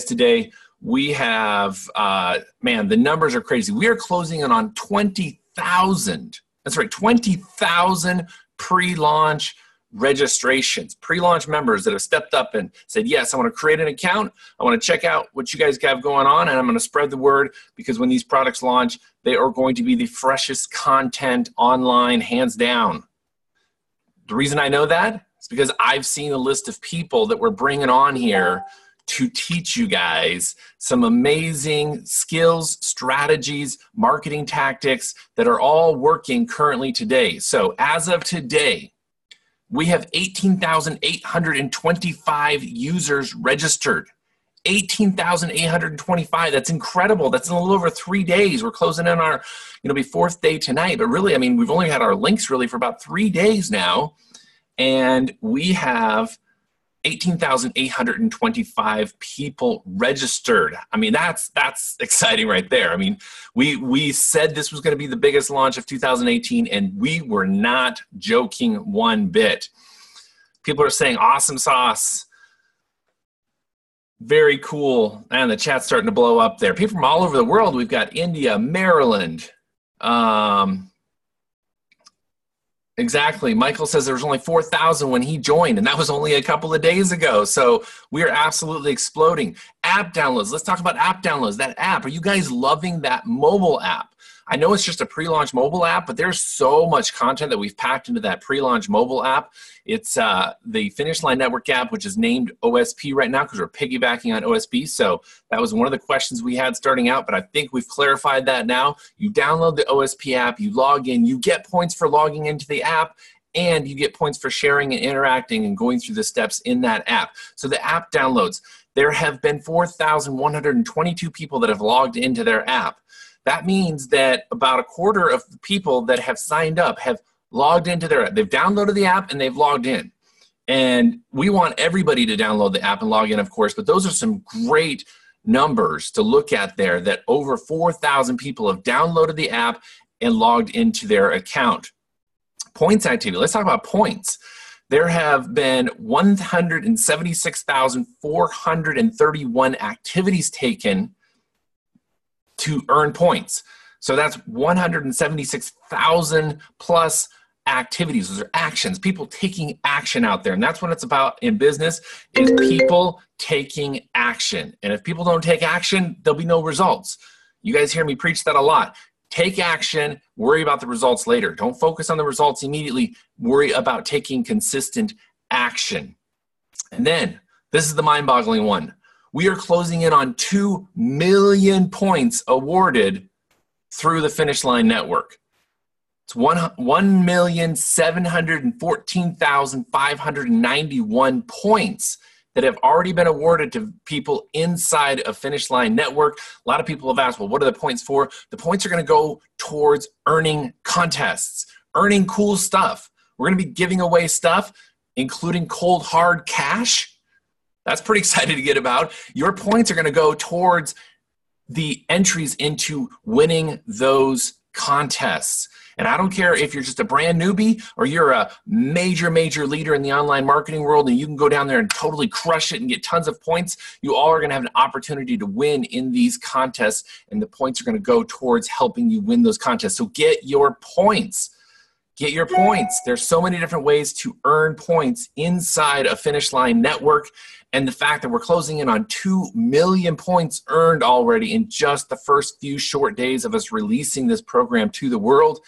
Today we have, man, the numbers are crazy. We are closing in on 20,000. That's right, 20,000 pre-launch registrations, pre-launch members that have stepped up and said, yes, I want to create an account. I want to check out what you guys have going on, and I'm going to spread the word, because when these products launch, they are going to be the freshest content online, hands down. The reason I know that is because I've seen a list of people that we're bringing on here to teach you guys some amazing skills, strategies, marketing tactics that are all working currently today. So as of today, we have 18,825 users registered. 18,825. That's incredible. That's in a little over 3 days. We're closing in our, be fourth day tonight. But really, I mean, we've only had our links really for about 3 days now. And we have 18,825 people registered. I mean, that's exciting right there. I mean, we said this was going to be the biggest launch of 2018, and we were not joking one bit. People are saying, awesome sauce. Very cool. And the chat's starting to blow up there. People from all over the world. We've got India, Maryland. Exactly. Michael says there was only 4,000 when he joined, and that was only a couple of days ago. So we are absolutely exploding. App downloads. Let's talk about app downloads. That app. Are you guys loving that mobile app? I know it's just a pre-launch mobile app, but there's so much content that we've packed into that pre-launch mobile app. It's the Finish Line Network app, which is named OSP right now because we're piggybacking on OSP. So that was one of the questions we had starting out, but I think we've clarified that now. You download the OSP app, you log in, you get points for logging into the app, and you get points for sharing and interacting and going through the steps in that app. So the app downloads, there have been 4,122 people that have logged into their app. That means that about a quarter of the people that have signed up have logged into their app. They've downloaded the app and they've logged in. And we want everybody to download the app and log in, of course, but those are some great numbers to look at there, that over 4,000 people have downloaded the app and logged into their account. Points activity. Let's talk about points. There have been 176,431 activities taken to earn points. So that's 176,000 plus activities. Those are actions, people taking action out there. And that's what it's about in business, is people taking action. And if people don't take action, there'll be no results. You guys hear me preach that a lot. Take action, worry about the results later. Don't focus on the results immediately. Worry about taking consistent action. And then, this is the mind-boggling one. We are closing in on 2 million points awarded through the Finish Line Network. It's 1,714,591 points that have already been awarded to people inside of Finish Line Network. A lot of people have asked, well, what are the points for? The points are going to go towards earning contests, earning cool stuff. We're going to be giving away stuff, including cold, hard cash. That's pretty exciting to get about. Your points are going to go towards the entries into winning those contests. And I don't care if you're just a brand newbie or you're a major leader in the online marketing world and you can go down there and totally crush it and get tons of points. You all are going to have an opportunity to win in these contests, and the points are going to go towards helping you win those contests. So get your points. Get your points. There's so many different ways to earn points inside a Finish Line Network. And the fact that we're closing in on 2 million points earned already in just the first few short days of us releasing this program to the world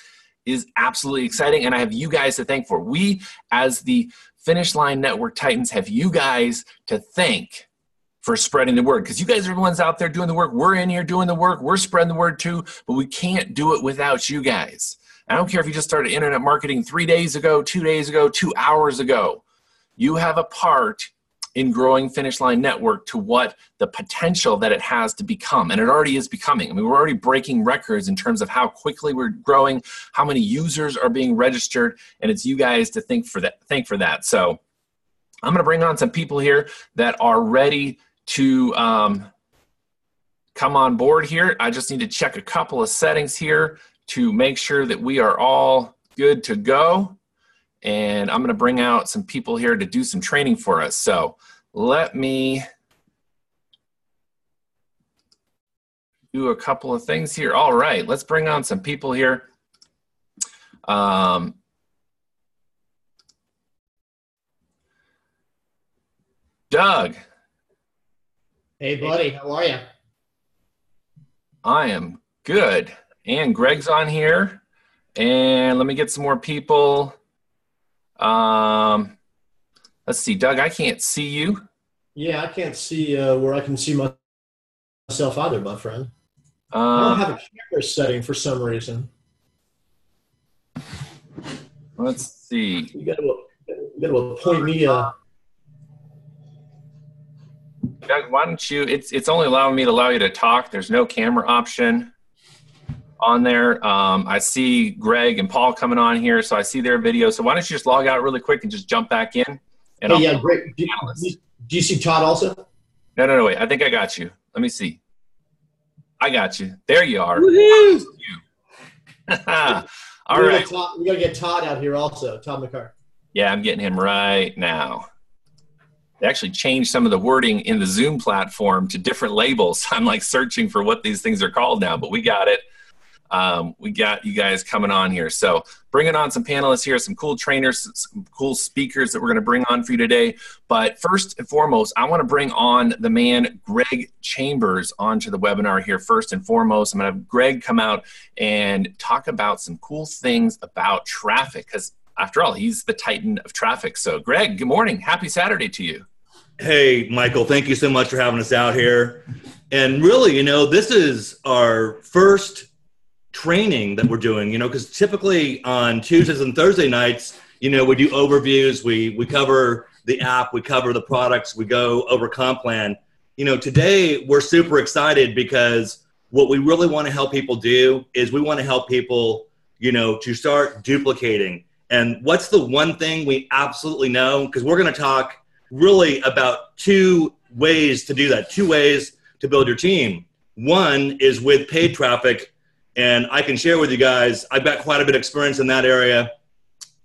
is absolutely exciting. And I have you guys to thank for. We, as the Finish Line Network Titans, have you guys to thank for spreading the word. Because you guys are the ones out there doing the work. We're in here doing the work. We're spreading the word too. But we can't do it without you guys. I don't care if you just started internet marketing 3 days ago, 2 days ago, 2 hours ago. You have a part in growing Finish Line Network to what the potential that it has to become. And it already is becoming. I mean, we're already breaking records in terms of how quickly we're growing, how many users are being registered, and it's you guys to thank for that. So I'm going to bring on some people here that are ready to come on board here. I just need to check a couple of settings here to make sure that we are all good to go. And I'm going to bring out some people here to do some training for us. So let me do a couple of things here. All right, let's bring on some people here. Doug. Hey, buddy. How are you? I am good. And Greg's on here. And let me get some more people. Let's see, Doug, I can't see you. Yeah, I can't see where I can see myself either, my friend. I don't have a camera setting for some reason. Let's see. You got to appoint me. Doug, why don't you? It's only allowing me to allow you to talk. There's no camera option on there. I see Greg and Paul coming on here, so I see their video. So why don't you just log out really quick and just jump back in? And hey, yeah, great. Do you see Todd also? No, wait. I think I got you. Let me see. I got you. There you are. Woohoo! All right. We got to get Todd out here also, Todd McCart. Yeah, I'm getting him right now. They actually changed some of the wording in the Zoom platform to different labels. I'm like searching for what these things are called now, but we got it. We got you guys coming on here. So bringing on some panelists here, some cool trainers, some cool speakers that we're going to bring on for you today. But first and foremost, I want to bring on the man, Greg Chambers, onto the webinar here first and foremost. I'm going to have Greg come out and talk about some cool things about traffic, because after all, he's the titan of traffic. So Greg, good morning. Happy Saturday to you. Hey, Michael, thank you so much for having us out here. And really, you know, this is our first training that we're doing, you know, because typically on Tuesdays and Thursday nights, you know, we do overviews, we cover the app, we cover the products, we go over comp plan. You know, today we're super excited because what we really want to help people do is we want to help people, you know, to start duplicating. And what's the one thing we absolutely know? Because we're going to talk really about two ways to do that, two ways to build your team. One is with paid traffic. And I can share with you guys, I've got quite a bit of experience in that area,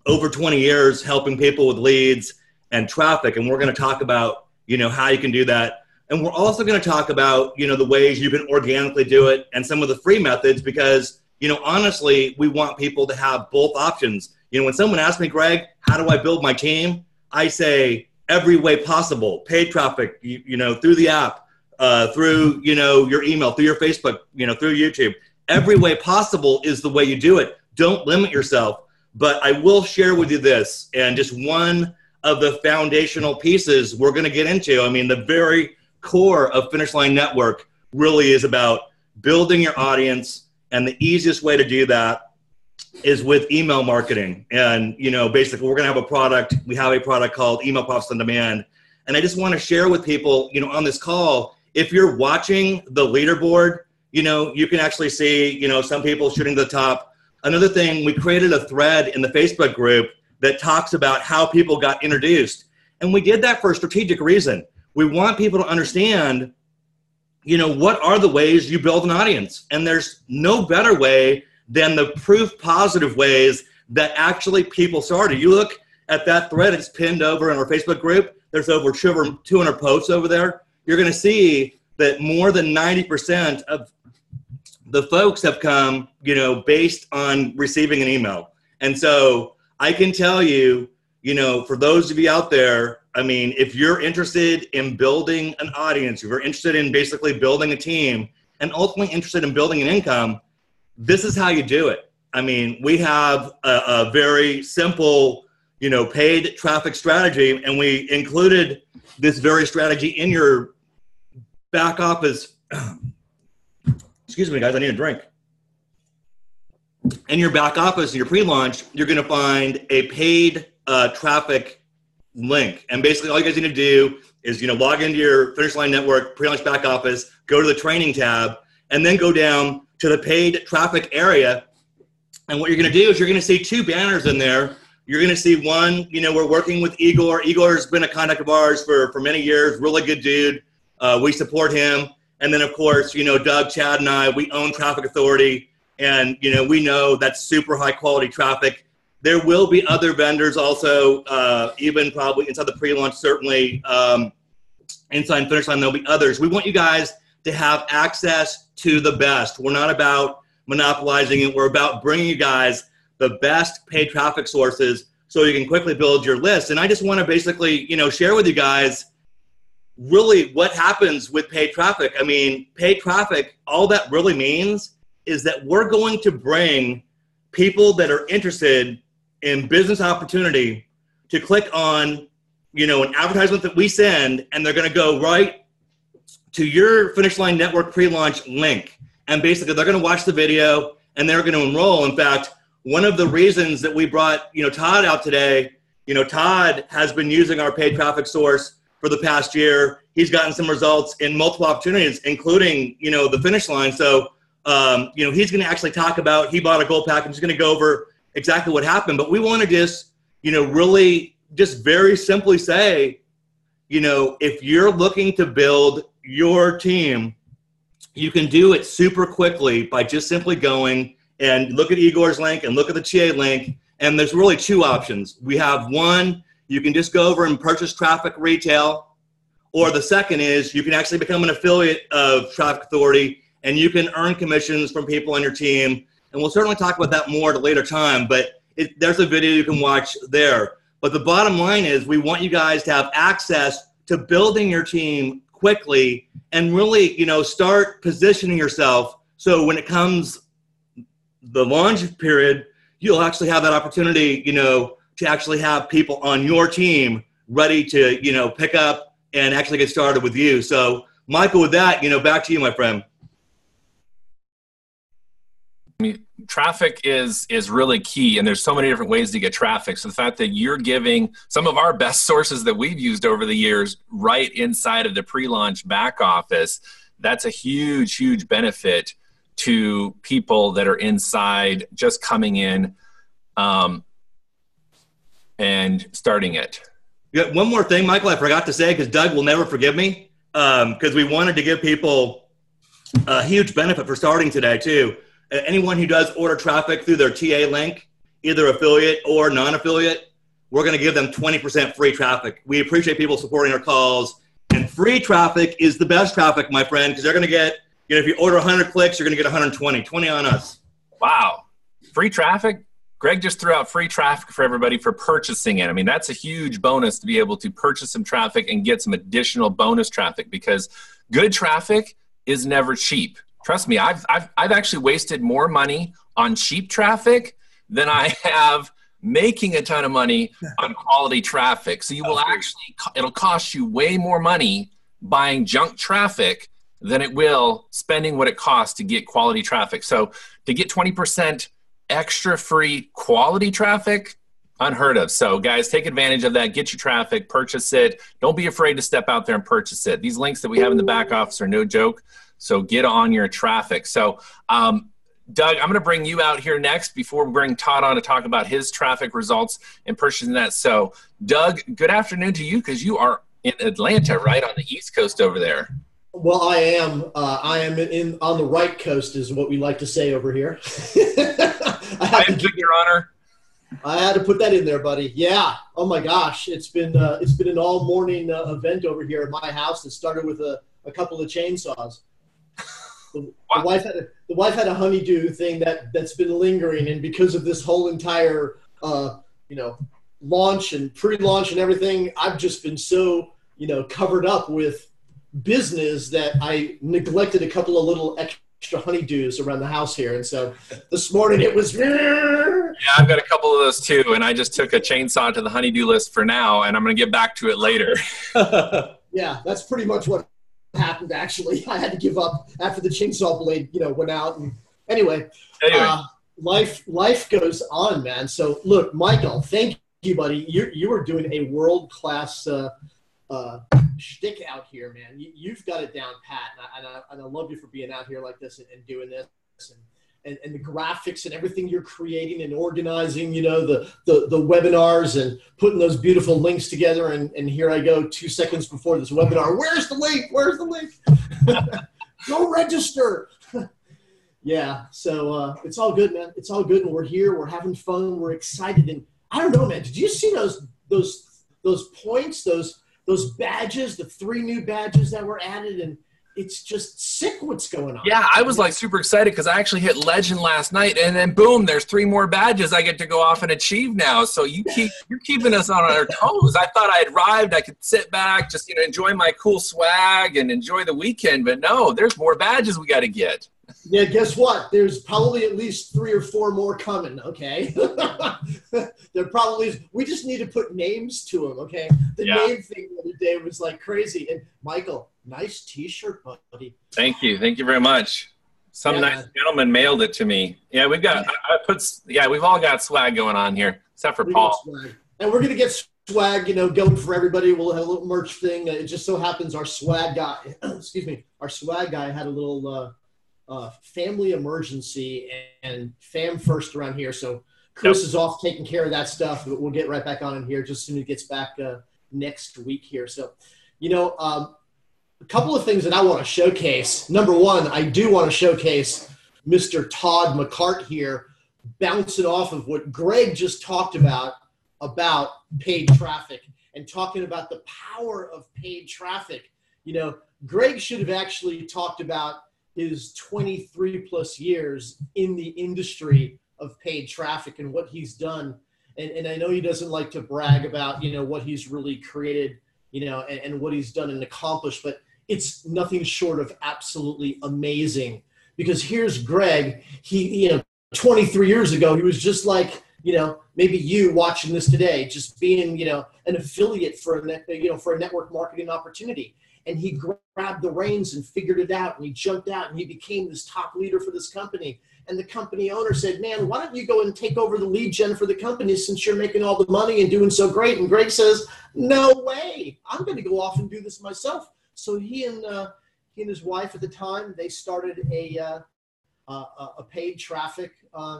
over 20 years helping people with leads and traffic. And we're going to talk about, you know, how you can do that. And we're also going to talk about, you know, the ways you can organically do it and some of the free methods, because, you know, honestly, we want people to have both options. You know, when someone asks me, Greg, how do I build my team? I say every way possible, paid traffic, you know, through the app, through, you know, your email, through your Facebook, you know, through YouTube. Every way possible is the way you do it. Don't limit yourself. But I will share with you this, and just one of the foundational pieces we're going to get into. I mean, the very core of Finish Line Network really is about building your audience, and the easiest way to do that is with email marketing. And, you know, basically we're going to have a product. We have a product called Email Profits on Demand. And I just want to share with people, you know, on this call, if you're watching the leaderboard, you know, you can actually see, you know, some people shooting to the top. Another thing, we created a thread in the Facebook group that talks about how people got introduced. And we did that for a strategic reason. We want people to understand, you know, what are the ways you build an audience? And there's no better way than the proof positive ways that actually people started. You look at that thread, it's pinned over in our Facebook group. There's over 200 posts over there. You're going to see that more than 90% of the folks have come, you know, based on receiving an email. And so I can tell you, you know, for those of you out there, I mean, if you're interested in building an audience, if you're interested in basically building a team and ultimately interested in building an income, this is how you do it. I mean, we have a very simple, you know, paid traffic strategy, and we included this very strategy in your back office. Excuse me, guys, I need a drink. In your back office, your pre-launch, you're going to find a paid traffic link. And basically all you guys need to do is, you know, log into your Finish Line Network pre-launch back office, go to the training tab, and then go down to the paid traffic area. And what you're going to do is you're going to see two banners in there. You're going to see one, you know, we're working with Igor. Igor's been a contact of ours for many years, really good dude. We support him. And then, of course, you know, Doug, Chad, and I, we own Traffic Authority. And, you know, we know that's super high quality traffic. There will be other vendors also, even probably inside the pre-launch, certainly inside Finish Line, there'll be others. We want you guys to have access to the best. We're not about monopolizing it. We're about bringing you guys the best paid traffic sources so you can quickly build your list. And I just want to basically, share with you guys really what happens with paid traffic. I mean, paid traffic, all that really means is that we're going to bring people that are interested in business opportunity to click on, an advertisement that we send, and they're going to go right to your Finish Line Network pre-launch link. And basically they're going to watch the video and they're going to enroll. In fact, one of the reasons that we brought, Todd out today, Todd has been using our paid traffic source for the past year. He's gotten some results in multiple opportunities, including, the Finish Line. So, he's going to actually talk about, he bought a gold pack. I'm just going to go over exactly what happened. But we want to just, really just very simply say, if you're looking to build your team, you can do it super quickly by just simply going and look at Igor's link and look at the TA link. And there's really two options. We have one, you can just go over and purchase traffic retail. Or the second is you can actually become an affiliate of Traffic Authority and you can earn commissions from people on your team. And we'll certainly talk about that more at a later time, but there's a video you can watch there. But the bottom line is we want you guys to have access to building your team quickly and really, start positioning yourself so when it comes the launch period, you'll actually have that opportunity, to actually have people on your team ready to, pick up and actually get started with you. So, Michael, with that, back to you, my friend. Traffic is really key, and there's so many different ways to get traffic. So the fact that you're giving some of our best sources that we've used over the years right inside of the pre-launch back office, that's a huge, huge benefit to people that are inside just coming in and starting it. Yeah, one more thing, Michael, I forgot to say, because Doug will never forgive me, because we wanted to give people a huge benefit for starting today too. Anyone who does order traffic through their TA link, either affiliate or non-affiliate, we're going to give them 20% free traffic. We appreciate people supporting our calls. And free traffic is the best traffic, my friend, because they're going to get, if you order 100 clicks, you're going to get 120. 20 on us. Wow. Free traffic? Greg just threw out free traffic for everybody for purchasing it. I mean, that's a huge bonus to be able to purchase some traffic and get some additional bonus traffic, because good traffic is never cheap. Trust me, I've actually wasted more money on cheap traffic than I have making a ton of money on quality traffic. So you will actually, it'll cost you way more money buying junk traffic than it will spending what it costs to get quality traffic. So to get 20% extra free quality traffic, unheard of. So guys, take advantage of that. Get your traffic, purchase it. Don't be afraid to step out there and purchase it. These links that we have in the back office are no joke. So get on your traffic. So Doug, I'm going to bring you out here next before we bring Todd on to talk about his traffic results and purchasing that. So Doug, good afternoon to you, because you are in Atlanta, right, on the East Coast over there. Well, I am. I am on the right coast, is what we like to say over here. I am, Your Honor. I had to put that in there, buddy. Yeah. Oh my gosh, it's been an all morning event over here at my house. It started with a couple of chainsaws. The wife had a honeydew thing that's been lingering, and because of this whole entire launch and pre-launch and everything, I've just been so covered up with business that I neglected a couple of little extra honeydews around the house here. And so this morning it was. Yeah, I've got a couple of those too, and I just took a chainsaw to the honeydew list for now, and I'm going to get back to it later. Yeah, that's pretty much what happened. Actually, I had to give up after the chainsaw blade went out. And anyway. Life goes on, man. So look, Michael, thank you, buddy. You are doing a world-class shtick out here, man. You've got it down pat, and I love you for being out here like this and doing this, and the graphics and everything you're creating and organizing, the webinars and putting those beautiful links together. And here I go 2 seconds before this webinar. Where's the link? Where's the link? Go register. Yeah. So it's all good, man. It's all good. And we're here. We're having fun. We're excited. And I don't know, man, did you see those points, those badges, the 3 new badges that were added? And it's just sick what's going on. Yeah, I was like super excited because I actually hit legend last night, and then boom, there's 3 more badges I get to go off and achieve now. So you're keeping us on our toes. I thought I had arrived, I could sit back, just enjoy my cool swag and enjoy the weekend, but no, there's more badges we got to get. Yeah, guess what? There's probably at least 3 or 4 more coming, okay? There probably is. We just need to put names to them, okay? The name thing the other day was like crazy. And Michael, nice T-shirt, buddy. Thank you very much. Some nice gentleman mailed it to me. Yeah, we've got. We've all got swag going on here, except for Paul. And we're gonna get swag, going for everybody. We'll have a little merch thing. It just so happens our swag guy, our swag guy had a little family emergency and fam first around here. So Chris is off taking care of that stuff, but we'll get right back on in here just as soon as he gets back next week here. So, a couple of things that I want to showcase. Number one, I do want to showcase Mr. Todd McCart here, bouncing off of what Greg just talked about paid traffic and talking about the power of paid traffic. Greg should have actually talked about his 23 plus years in the industry of paid traffic and what he's done. And I know he doesn't like to brag about, what he's really created, and what he's done and accomplished, but it's nothing short of absolutely amazing. Because here's Greg, he 23 years ago, he was just like, maybe you watching this today, just being, an affiliate for a network marketing opportunity. And he grabbed the reins and figured it out, and he jumped out and he became this top leader for this company. And the company owner said, man, why don't you go and take over the lead gen for the company since you're making all the money and doing so great? And Greg says, no way, I'm going to go off and do this myself. So he and his wife at the time, they started a paid traffic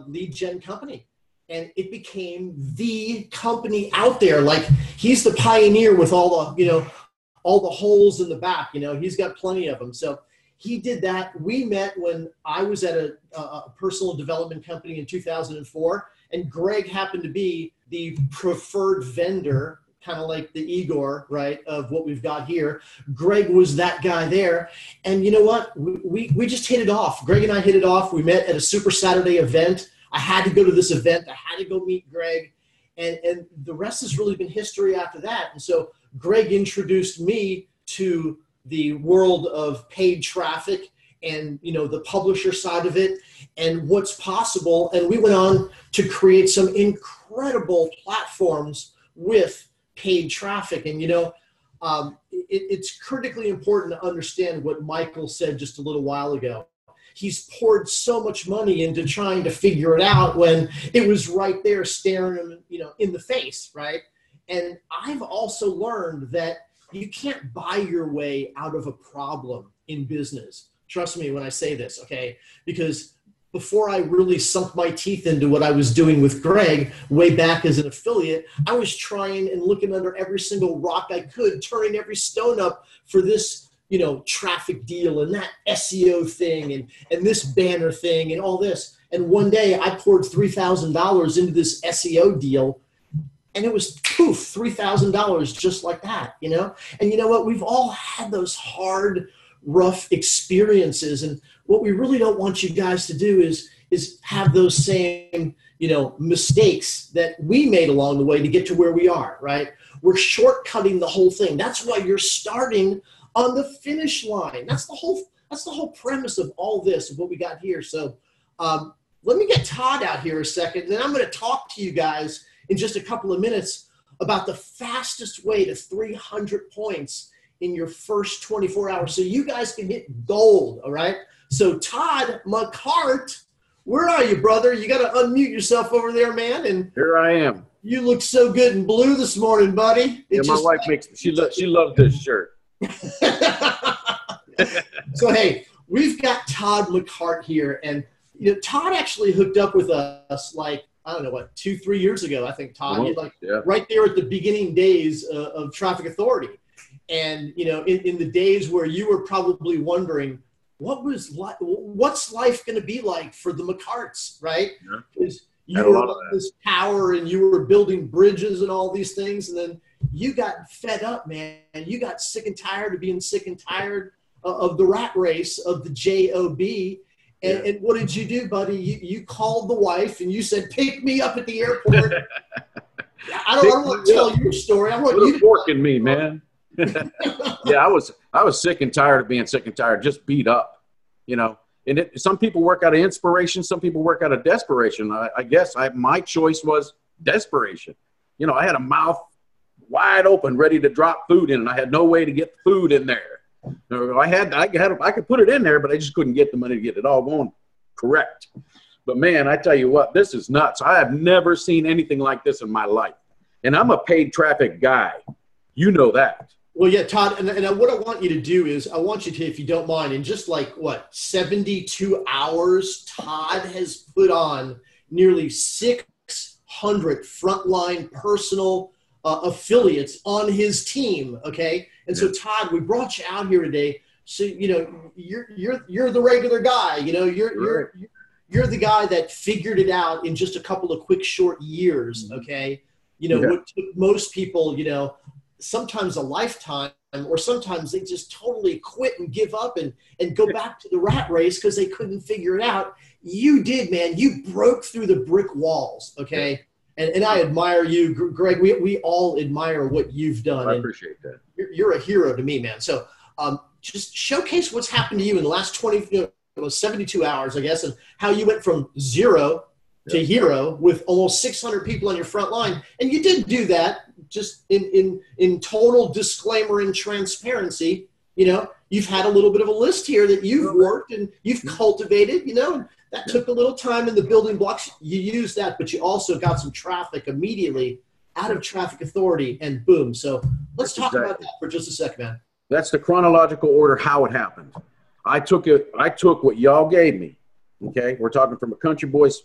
lead gen company. And it became the company out there. Like, he's the pioneer with all the, all the holes in the back, he's got plenty of them. So he did that. We met when I was at a personal development company in 2004, and Greg happened to be the preferred vendor, kind of like the Igor, right, of what we've got here. Greg was that guy there. And you know what? We just hit it off. Greg and I hit it off. We met at a Super Saturday event. I had to go to this event. I had to go meet Greg. And the rest has really been history after that. And so Greg introduced me to the world of paid traffic and, the publisher side of it and what's possible. And we went on to create some incredible platforms with paid traffic. And, it's critically important to understand what Michael said just a little while ago. He's poured so much money into trying to figure it out when it was right there staring him, in the face, right? And I've also learned that you can't buy your way out of a problem in business. Trust me when I say this, okay? Because before I really sunk my teeth into what I was doing with Greg way back as an affiliate, I was trying and looking under every single rock I could, turning every stone up for this traffic deal and that SEO thing and this banner thing and all this. And one day I poured $3,000 into this SEO deal, and it was poof, $3,000 just like that, And you know what? We've all had those hard, rough experiences. And what we really don't want you guys to do is have those same, mistakes that we made along the way to get to where we are, right? We're shortcutting the whole thing. That's why you're starting on the finish line. That's the whole premise of all this, of what we got here. So let me get Todd out here a second, and then I'm going to talk to you guys in just a couple of minutes about the fastest way to 300 points in your first 24 hours so you guys can hit gold, all right? So Todd McCart, where are you, brother? You got to unmute yourself over there, man. And here I am. You look so good in blue this morning, buddy. My wife she loves this shirt. So, hey, we've got Todd McCart here, and Todd actually hooked up with us like, I don't know what, 2-3 years ago, I think, Todd, right there at the beginning days of Traffic Authority. And, in the days where you were probably wondering, what's life going to be like for the McCarts, right? Because you were on this power and you were building bridges and all these things, and then you got fed up, man, and you got sick and tired of being sick and tired of the rat race of the JOB. And what did you do, buddy? You called the wife and you said, pick me up at the airport. I don't want to tell your story. I want you to forking me, man. Yeah, I was sick and tired of being sick and tired, just beat up, you know. And some people work out of inspiration, some people work out of desperation. I guess my choice was desperation. You know, I had a mouth wide open, ready to drop food in, and I had no way to get food in there. I could put it in there, but I just couldn't get the money to get it all going correct. But man, I tell you what, this is nuts. I have never seen anything like this in my life, and I'm a paid traffic guy. You know that. Well, yeah, Todd, and what I want you to do is I want you to, if you don't mind, in just like, 72 hours, Todd has put on nearly 600 frontline personal affiliates on his team, okay? And so, Todd, we brought you out here today. So, you know, you're the regular guy. You know, you're the guy that figured it out in just a couple of quick, short years, okay? You know, what took most people, you know, sometimes a lifetime, or sometimes they just totally quit and give up and go back to the rat race because they couldn't figure it out. You did, man. You broke through the brick walls, okay? And I admire you, Greg. We all admire what you've done. I appreciate that. You're a hero to me, man. So just showcase what's happened to you in the last 72 hours, I guess, and how you went from zero to hero with almost 600 people on your front line. And you did do that just in total disclaimer and transparency. You know, you've had a little bit of a list here that you've worked and you've cultivated, you know, and that took a little time in the building blocks. You used that, but you also got some traffic immediately out of traffic authority, and boom. So let's talk about that for just a second, man. That's the chronological order how it happened. I took what y'all gave me. Okay. We're talking from a country boy's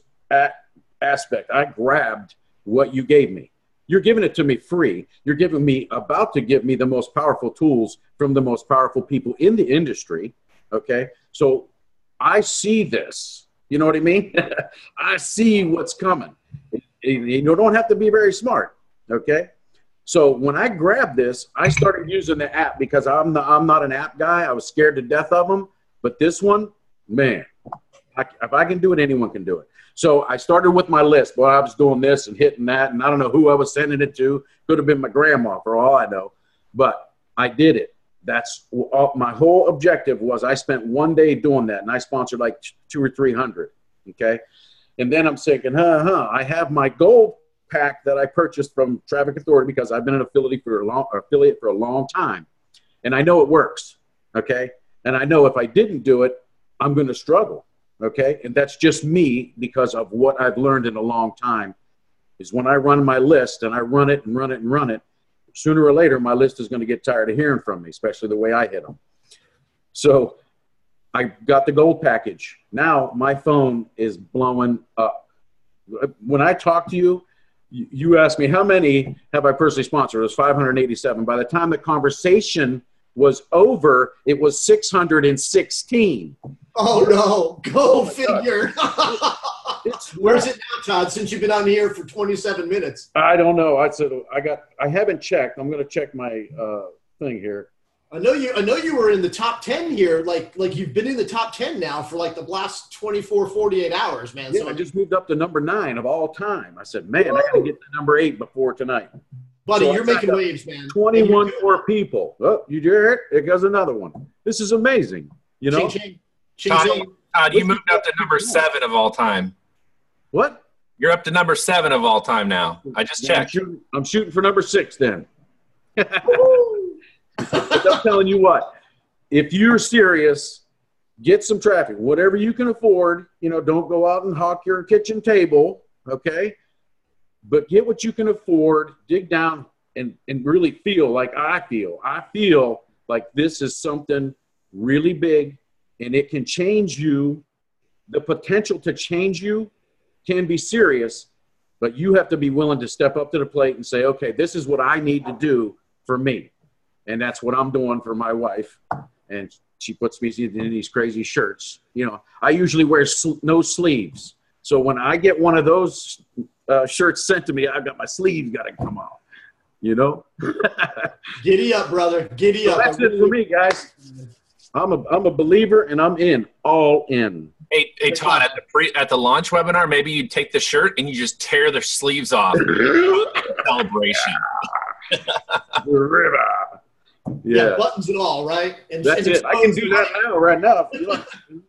aspect. I grabbed what you gave me. You're giving it to me free. You're about to give me the most powerful tools from the most powerful people in the industry. Okay. So I see this, you know what I mean? I see what's coming. You don't have to be very smart. Okay. So when I grabbed this, I started using the app because I'm not an app guy. I was scared to death of them, but this one, man, if I can do it, anyone can do it. So I started with my list. Well, I was doing this and hitting that, and I don't know who I was sending it to. Could have been my grandma for all I know, but I did it. That's my whole objective was. I spent one day doing that, and I sponsored like 200 or 300. Okay, and then I'm thinking, I have my gold pack that I purchased from Traffic Authority because I've been an affiliate for a long time, and I know it works. Okay, and I know if I didn't do it, I'm going to struggle. Okay, and that's just me because of what I've learned in a long time. Is when I run my list and I run it and run it and run it, sooner or later my list is going to get tired of hearing from me, especially the way I hit them. So I got the gold package. Now my phone is blowing up. When I talk to you, you asked me how many have I personally sponsored. It was 587. By the time the conversation was over, it was 616. Oh no, go figure. Where's it now, Todd, since you've been on the air for 27 minutes? I don't know. I haven't checked. I'm going to check my thing here. I know you were in the top 10 here. Like you've been in the top 10 now for like the last 24, 48 hours, man. Yeah, so I just moved up to number 9 of all time. I said, man, I got to get to number 8 before tonight. Buddy, so you're making waves, man. 21 more people. Oh, you hear it? There goes another one. This is amazing. You know? Todd, you moved up to number 7 of all time. What? You're up to number 7 of all time now. I just checked. I'm shooting for number 6 then. But I'm telling you what, if you're serious, get some traffic. Whatever you can afford, you know, don't go out and hawk your kitchen table, okay? But get what you can afford, dig down, and really feel like I feel. I feel like this is something really big, and it can change you. The potential to change you can be serious, but you have to be willing to step up to the plate and say, okay, this is what I need to do for me. And that's what I'm doing for my wife. And she puts me in these crazy shirts. You know, I usually wear no sleeves. So when I get one of those shirts sent to me, I've got my sleeves got to come off, you know? Giddy up, brother. Giddy up. That's it for me, guys. I'm a believer, and I'm all in. Hey, Todd, at the launch webinar, maybe you take the shirt and you just tear the sleeves off. Celebration. Yeah, buttons and all, right? And that's it. I can do that now, right now.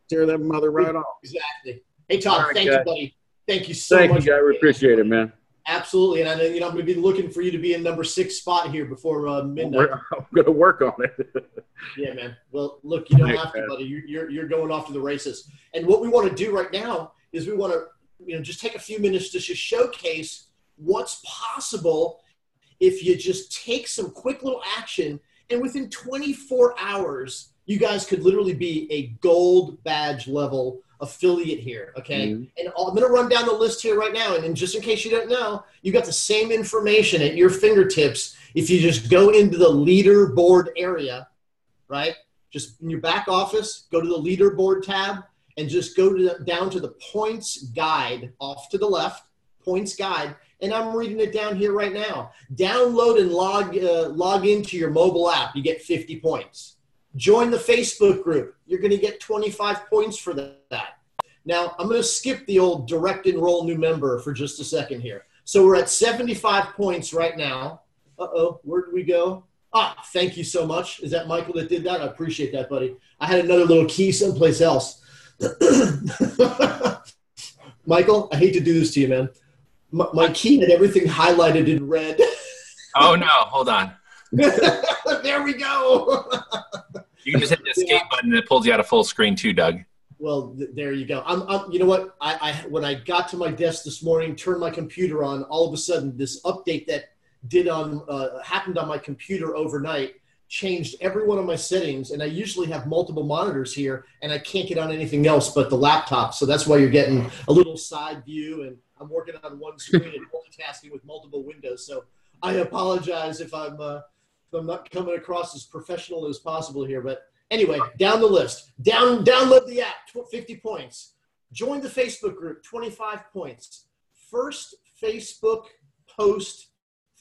Tear that mother right off. Exactly. Hey, Todd, thank you, buddy. Thank you so much. Thank you, guy. We appreciate it, man. Absolutely. And I know, I'm going to be looking for you to be in number 6 spot here before midnight. I'm going to work on it. Yeah, man. Well, look, you don't have to, buddy. You're going off to the races. And what we want to do right now is we want to, just take a few minutes to just showcase what's possible if you just take some quick little action. And within 24 hours, you guys could literally be a gold badge level affiliate here, okay? Mm-hmm. And I'm going to run down the list here right now. And just in case you don't know, you got the same information at your fingertips if you just go into the leaderboard area, right? Just in your back office, go to the leaderboard tab and just go down to the points guide off to the left, points guide. And I'm reading it down here right now. Download and log into your mobile app. You get 50 points. Join the Facebook group. You're going to get 25 points for that. Now, I'm going to skip the old direct enroll new member for just a second here. So we're at 75 points right now. Uh-oh, where did we go? Thank you so much. Is that Michael that did that? I appreciate that, buddy. I had another little key someplace else. Michael, I hate to do this to you, man. My key had everything highlighted in red. Oh, no. Hold on. There we go. You can just hit the escape button and it pulls you out of full screen too, Doug. Well, there you go. You know what? When I got to my desk this morning, turned my computer on, all of a sudden this update that happened on my computer overnight changed every one of my settings. And I usually have multiple monitors here, and I can't get on anything else but the laptop. So that's why you're getting a little side view, and I'm working on one screen and multitasking with multiple windows. So I apologize if I'm not coming across as professional as possible here. But anyway, down the list. Download the app, 50 points. Join the Facebook group, 25 points. First Facebook post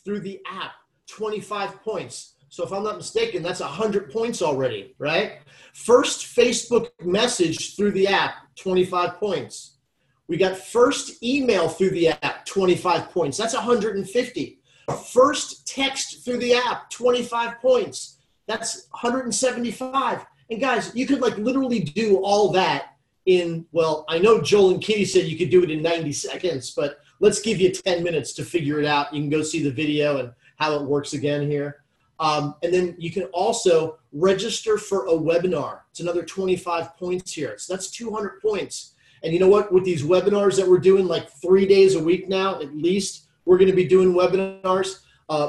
through the app, 25 points. So if I'm not mistaken, that's 100 points already, right? First Facebook message through the app, 25 points. We got first email through the app, 25 points. That's 150. First text through the app, 25 points. That's 175. And guys, you could literally do all that in, well, I know Joel and Kitty said you could do it in 90 seconds, but let's give you 10 minutes to figure it out. You can go see the video and how it works again here. And then you can also register for a webinar. It's another 25 points here. So that's 200 points. And you know what? With these webinars that we're doing 3 days a week now, at least, we're going to be doing webinars.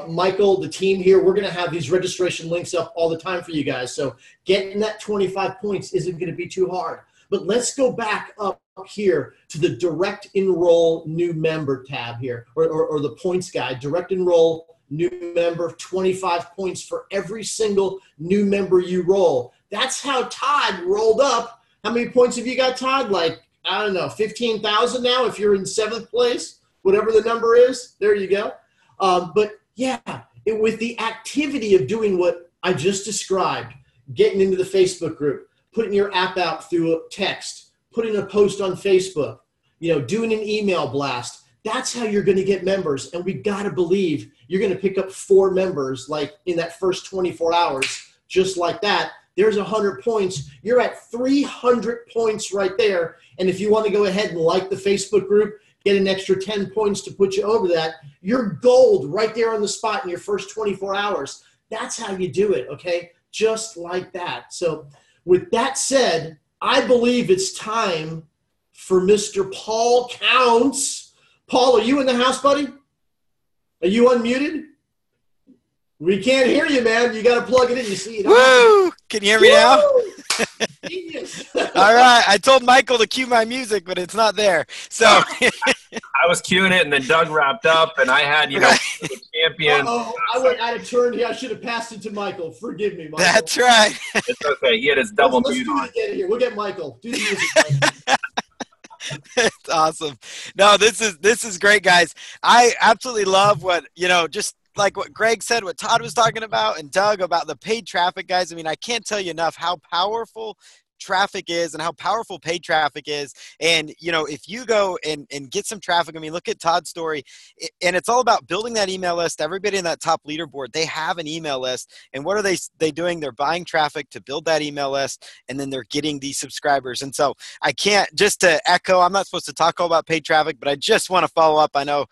Michael, the team here, we're going to have these registration links up all the time for you guys. So getting that 25 points isn't going to be too hard. But let's go back up here to the direct enroll new member tab here, or the points guide. Direct enroll new member, 25 points for every single new member you roll. That's how Todd rolled up. How many points have you got, Todd? I don't know, 15,000 now if you're in 7th place, whatever the number is. There you go. But yeah, with the activity of doing what I just described, getting into the Facebook group, putting your app out through a text, putting a post on Facebook, doing an email blast, that's how you're going to get members. And we got to believe you're going to pick up 4 members in that first 24 hours, just like that. There's 100 points. You're at 300 points right there. And if you want to go ahead and like the Facebook group, get an extra 10 points to put you over that, you're gold right there on the spot in your first 24 hours. That's how you do it, okay? Just like that. So with that said, I believe it's time for Mr. Paul Counts. Paul, are you in the house, buddy? Are you unmuted? We can't hear you, man. You got to plug it in. You see it. Woo! Can you hear me now? Genius. All right. I told Michael to cue my music, but it's not there. So I was cueing it, and then Doug wrapped up, and I had, the champion. I went out of turn here. I should have passed it to Michael. Forgive me, Michael. That's right. It's okay. He had his double let's mute do on. it again here. We'll get Michael. Do the music. It's awesome. No, this is great, guys. I absolutely love what, just like what Greg said, what Todd was talking about, and Doug about the paid traffic, guys. I mean, I can't tell you enough how powerful traffic is and how powerful paid traffic is. And, you know, if you go and get some traffic, I mean, look at Todd's story, and it's all about building that email list. Everybody in that top leaderboard, they have an email list. And what are they doing? They're buying traffic to build that email list, and then they're getting these subscribers. And so I can't, just to echo, I'm not supposed to talk all about paid traffic, but I just want to follow up. I know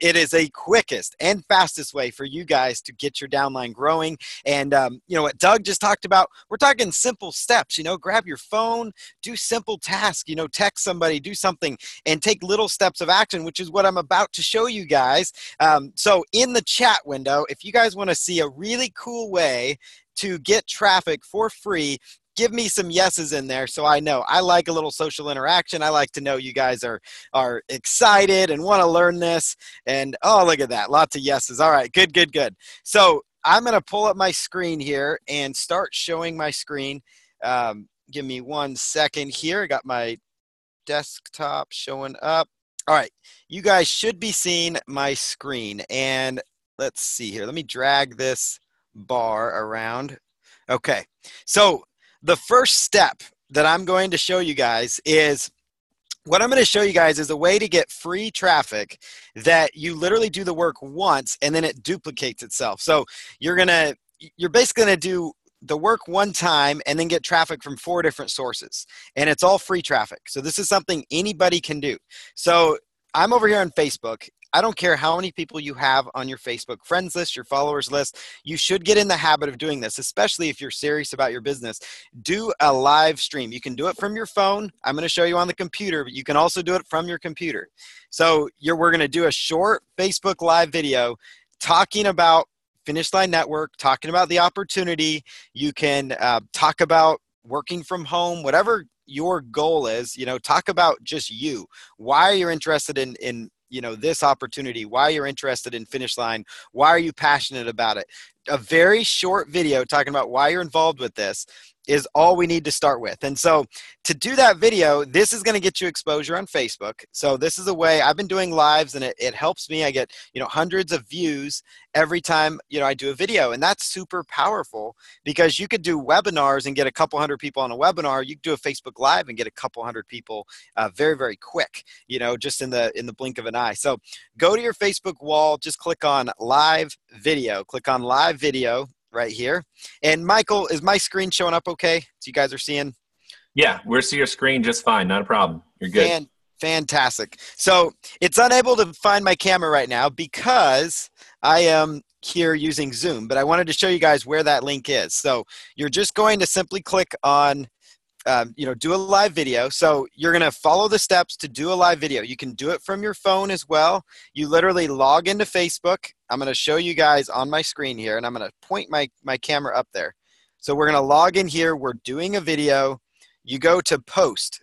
it is a quickest and fastest way for you guys to get your downline growing. And, you know, what Doug just talked about, we're talking simple steps, you know, grab your phone, do simple tasks, you know, text somebody, do something, and take little steps of action, which is what I'm about to show you guys. So in the chat window, if you guys want to see a really cool way to get traffic for free, give me some yeses in there so I know. I like a little social interaction. I like to know you guys are excited and want to learn this. And oh, look at that. Lots of yeses. All right, good, good, good. So I'm going to pull up my screen here and start showing my screen. Give me 1 second here. I got my desktop showing up. All right, you guys should be seeing my screen. And let's see here. Let me drag this bar around. Okay, so the first step that I'm going to show you guys is, what I'm going to show you guys is a way to get free traffic that you literally do the work once and then it duplicates itself. So you're basically going to do the work one time and then get traffic from 4 different sources, and it's all free traffic. So this is something anybody can do. So I'm over here on Facebook. I don't care how many people you have on your Facebook friends list, your followers list. You should get in the habit of doing this, especially if you're serious about your business. Do a live stream. You can do it from your phone. I'm going to show you on the computer, but you can also do it from your computer. So we're going to do a short Facebook live video talking about Finish Line Network, talking about the opportunity. You can talk about working from home, whatever your goal is, you know, talk about just you, why you're interested in you know, this opportunity, why you're interested in Finish Line, why are you passionate about it. A very short video talking about why you're involved with this is all we need to start with. And so to do that video, this is going to get you exposure on Facebook. So this is a way I've been doing lives, and it helps me. I get, you know, hundreds of views every time, you know, I do a video, and that's super powerful because you could do webinars and get a couple hundred people on a webinar. You could do a Facebook Live and get a couple hundred people very, very quick, you know, just in the blink of an eye. So go to your Facebook wall, just click on live video, click on live video right here. And Michael, is my screen showing up okay? So you guys are seeing? Yeah, we're seeing your screen just fine. Not a problem. You're good. Fantastic. So it's unable to find my camera right now because I am here using Zoom, but I wanted to show you guys where that link is. So you're just going to simply click on you know, do a live video. So you're going to follow the steps to do a live video. You can do it from your phone as well. You literally log into Facebook. I'm going to show you guys on my screen here, and I'm going to point my camera up there. So we're going to log in here. We're doing a video. You go to post.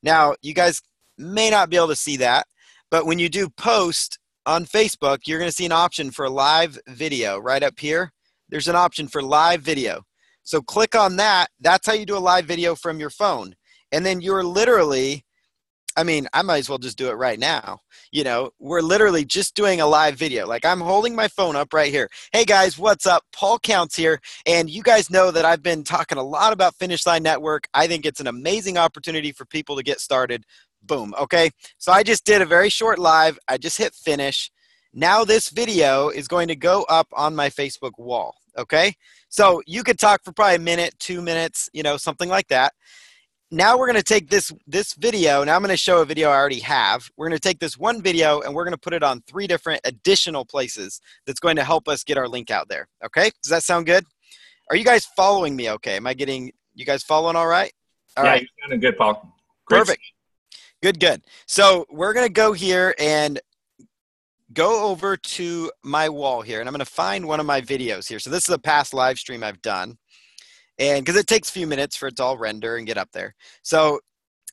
Now, you guys may not be able to see that, but when you do post on Facebook, you're going to see an option for live video right up here. There's an option for live video. So click on that. That's how you do a live video from your phone. And then you're literally, I mean, I might as well just do it right now. You know, we're literally just doing a live video. Like, I'm holding my phone up right here. Hey guys, what's up? Paul Counts here. And you guys know that I've been talking a lot about Finish Line Network. I think it's an amazing opportunity for people to get started. Boom. Okay. So I just did a very short live. I just hit finish. Now this video is going to go up on my Facebook wall. Okay. So you could talk for probably a minute, 2 minutes, you know, something like that. Now we're going to take this video. Now I'm going to show a video I already have. We're going to take this one video and we're going to put it on 3 different additional places that's going to help us get our link out there. Okay. Does that sound good? Are you guys following me? Okay. Am I getting, you guys following all right? All right. You're sounding good, Paul. Great. Perfect. Good, good. So we're going to go here and go over to my wall here, and I'm going to find one of my videos here. So this is a past live stream I've done, and because it takes a few minutes for it to all render and get up there. So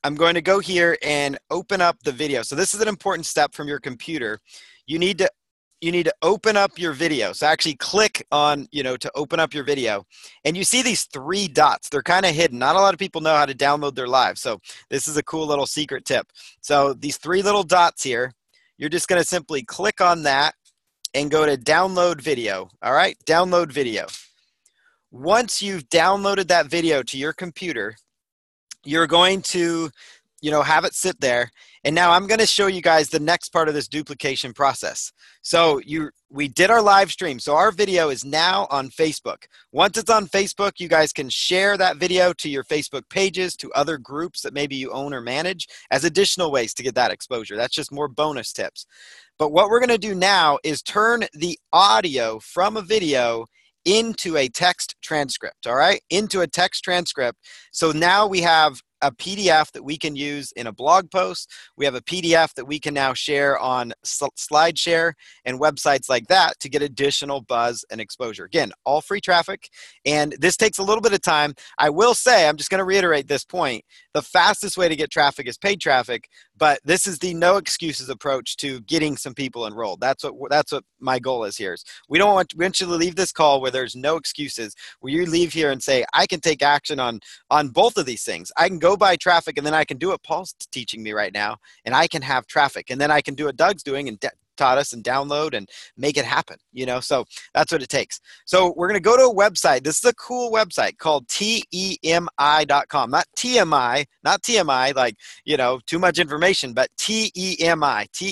I'm going to go here and open up the video. So this is an important step from your computer. You need to open up your video. So actually click on, you know, to open up your video, and you see these 3 dots. They're kind of hidden. Not a lot of people know how to download their live. So this is a cool little secret tip. So these 3 little dots here, you're just going to simply click on that, and go to download video. All right, download video. Once you've downloaded that video to your computer, you're going to, have it sit there. And now I'm going to show you guys the next part of this duplication process. So we did our live stream. So our video is now on Facebook. Once it's on Facebook, you guys can share that video to your Facebook pages, to other groups that maybe you own or manage, as additional ways to get that exposure. That's just more bonus tips. But what we're going to do now is turn the audio from a video into a text transcript, all right? Into a text transcript. So now we have a PDF that we can use in a blog post. We have a PDF that we can now share on SlideShare and websites like that to get additional buzz and exposure. Again, all free traffic, and this takes a little bit of time. I will say, I'm just going to reiterate this point, the fastest way to get traffic is paid traffic, but this is the no excuses approach to getting some people enrolled. That's what my goal is here. We want you to leave this call where there's no excuses, where you leave here and say, I can take action on both of these things. I can go buy traffic, and then I can do what Paul's teaching me right now, and I can have traffic, and then I can do what Doug's doing and taught us and download and make it happen, so that's what it takes. So we're going to go to a website. This is a cool website called TEMI.com, not TMI, like, too much information, but TEMI.com.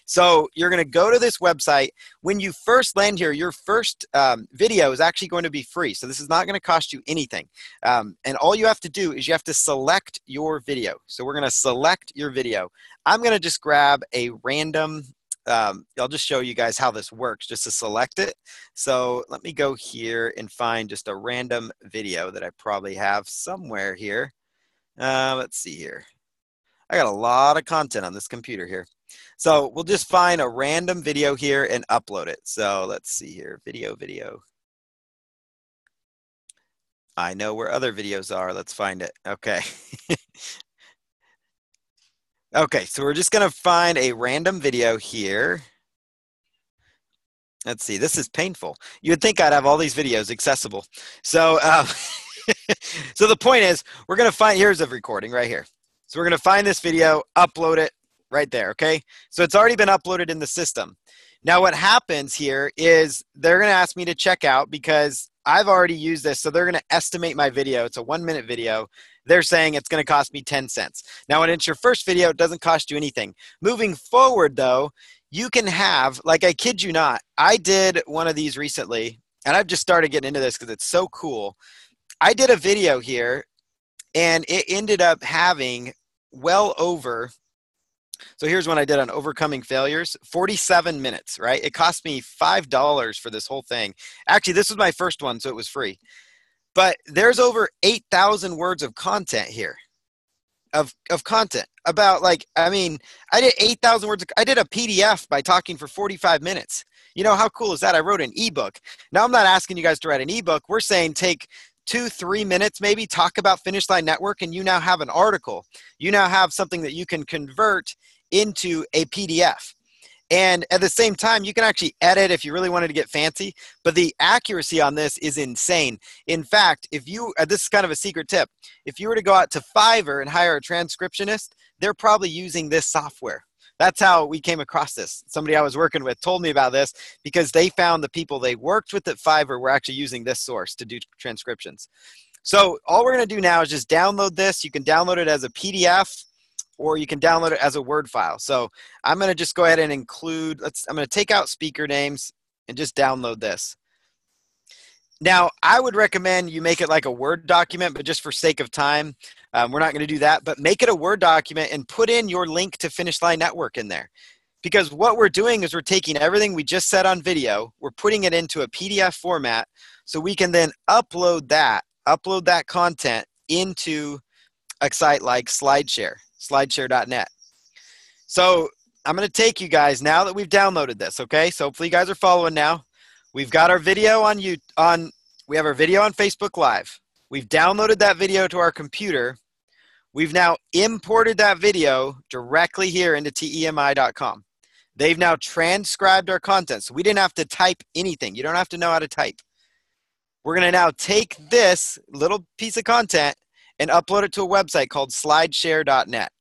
So you're going to go to this website. When you first land here, your first video is actually going to be free. So this is not going to cost you anything. And all you have to do is you have to select your video. So we're going to select your video. I'm going to just grab a random, I'll just show you guys how this works just to select it. So let me go here and find just a random video that I probably have somewhere here. Let's see here. I got a lot of content on this computer here. So we'll just find a random video here and upload it. So let's see here, video. I know where other videos are. Let's find it. Okay. Okay, so we're just going to find a random video here. Let's see. This is painful. You would think I'd have all these videos accessible. So, so the point is, we're going to find, here's a recording right here. So we're going to find this video, upload it right there, okay? So it's already been uploaded in the system. Now what happens here is they're going to ask me to check out because I've already used this. So they're going to estimate my video. It's a 1-minute video. They're saying it's going to cost me 10 cents. Now, when it's your first video, it doesn't cost you anything. Moving forward, though, you can have, like, I kid you not, I did one of these recently, and I've just started getting into this because it's so cool. I did a video here, and it ended up having well over, so here's one I did on overcoming failures, 47 minutes, right? It cost me $5 for this whole thing. Actually, this was my first one, so it was free. But there's over 8,000 words of content here, of content about, like, I mean, I did 8,000 words. I did a PDF by talking for 45 minutes. How cool is that? I wrote an ebook. Now, I'm not asking you guys to write an ebook. We're saying take 2-3 minutes, maybe talk about Finish Line Network, and you now have an article. You now have something that you can convert into a PDF. And at the same time, you can actually edit if you really wanted to get fancy, but the accuracy on this is insane. In fact, if you, this is kind of a secret tip, if you were to go out to Fiverr and hire a transcriptionist, they're probably using this software. That's how we came across this. Somebody I was working with told me about this because they found the people they worked with at Fiverr were actually using this source to do transcriptions. So all we're going to do now is just download this. You can download it as a PDF, or you can download it as a Word file. So I'm going to just go ahead and include, I'm going to take out speaker names and just download this. Now, I would recommend you make it like a Word document, but just for sake of time, we're not going to do that. But make it a Word document and put in your link to Finish Line Network in there. Because what we're doing is we're taking everything we just said on video, we're putting it into a PDF format, so we can then upload that content into a site like SlideShare. SlideShare.net. So I'm going to take you guys now that we've downloaded this. Okay. So hopefully you guys are following now. We've got our video we have our video on Facebook Live. We've downloaded that video to our computer. We've now imported that video directly here into TEMI.com. They've now transcribed our content. So we didn't have to type anything. You don't have to know how to type. We're going to now take this little piece of content and upload it to a website called slideshare.net.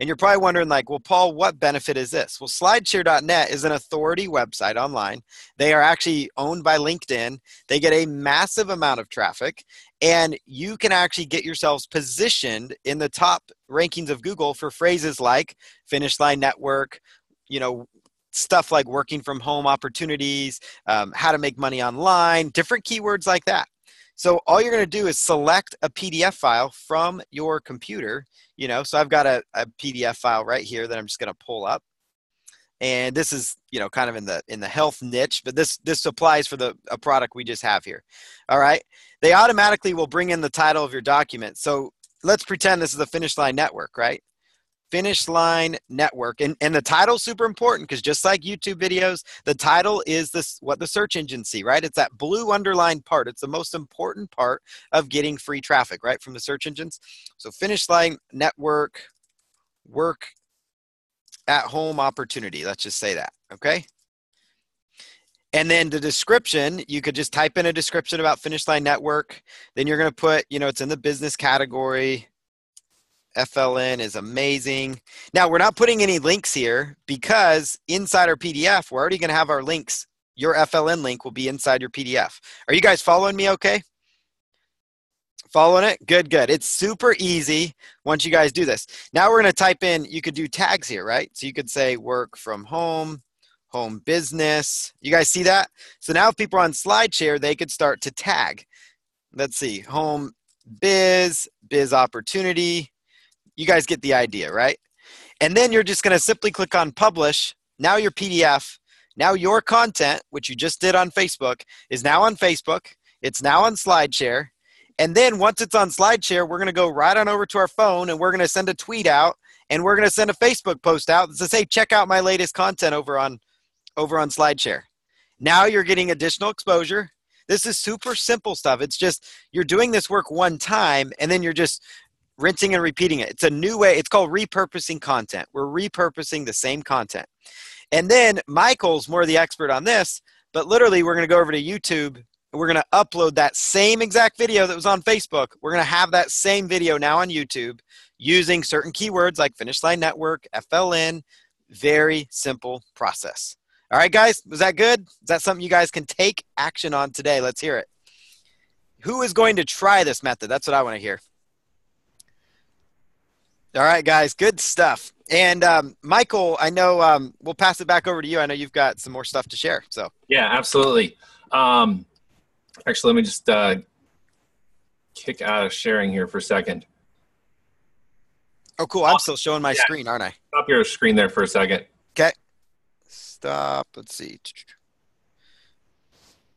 And you're probably wondering like, well, Paul, what benefit is this? Well, slideshare.net is an authority website online. They are actually owned by LinkedIn. They get a massive amount of traffic, and you can actually get yourselves positioned in the top rankings of Google for phrases like Finish Line Network, you know, stuff like working from home opportunities, how to make money online, different keywords like that. So all you're going to do is select a PDF file from your computer, you know, so I've got a PDF file right here that I'm just going to pull up. And this is, you know, kind of in the health niche, but this applies for a product we just have here. All right. They automatically will bring in the title of your document. So let's pretend this is the Finish Line Network, right? Finish Line Network. And the title is super important because just like YouTube videos, the title is what the search engines see, right? It's that blue underlined part. It's the most important part of getting free traffic, right, from the search engines. So Finish Line Network, work at home opportunity. Let's just say that, okay? And then the description, you could just type in a description about Finish Line Network. Then you're going to put, you know, it's in the business category. FLN is amazing. Now, we're not putting any links here because inside our PDF, we're already going to have our links. Your FLN link will be inside your PDF. Are you guys following me okay? Following it? Good, good. It's super easy once you guys do this. Now we're going to type in, you could do tags here, right? So you could say work from home, home business. You guys see that? So now if people are on SlideShare, they could start to tag. Let's see, home biz opportunity. You guys get the idea, right? And then you're just going to simply click on publish. Now your PDF, now your content, which you just did on Facebook, is now on Facebook. It's now on SlideShare. And then once it's on SlideShare, we're going to go right on over to our phone and we're going to send a tweet out and we're going to send a Facebook post out to say, check out my latest content over on SlideShare. Now you're getting additional exposure. This is super simple stuff. It's just you're doing this work one time and then you're just rinsing and repeating it. It's a new way. It's called repurposing content. We're repurposing the same content. And then Michael's more the expert on this, but literally we're going to go over to YouTube and we're going to upload that same exact video that was on Facebook. We're going to have that same video now on YouTube using certain keywords like Finish Line Network, FLN. Very simple process. All right, guys, was that good? Is that something you guys can take action on today? Let's hear it. Who is going to try this method? That's what I want to hear. All right, guys, good stuff. And Michael, I know we'll pass it back over to you. I know you've got some more stuff to share. So yeah, absolutely. Actually, let me just kick out of sharing here for a second. Oh, cool. I'm still showing my screen, aren't I? Stop your screen there for a second. Okay. Stop. Let's see.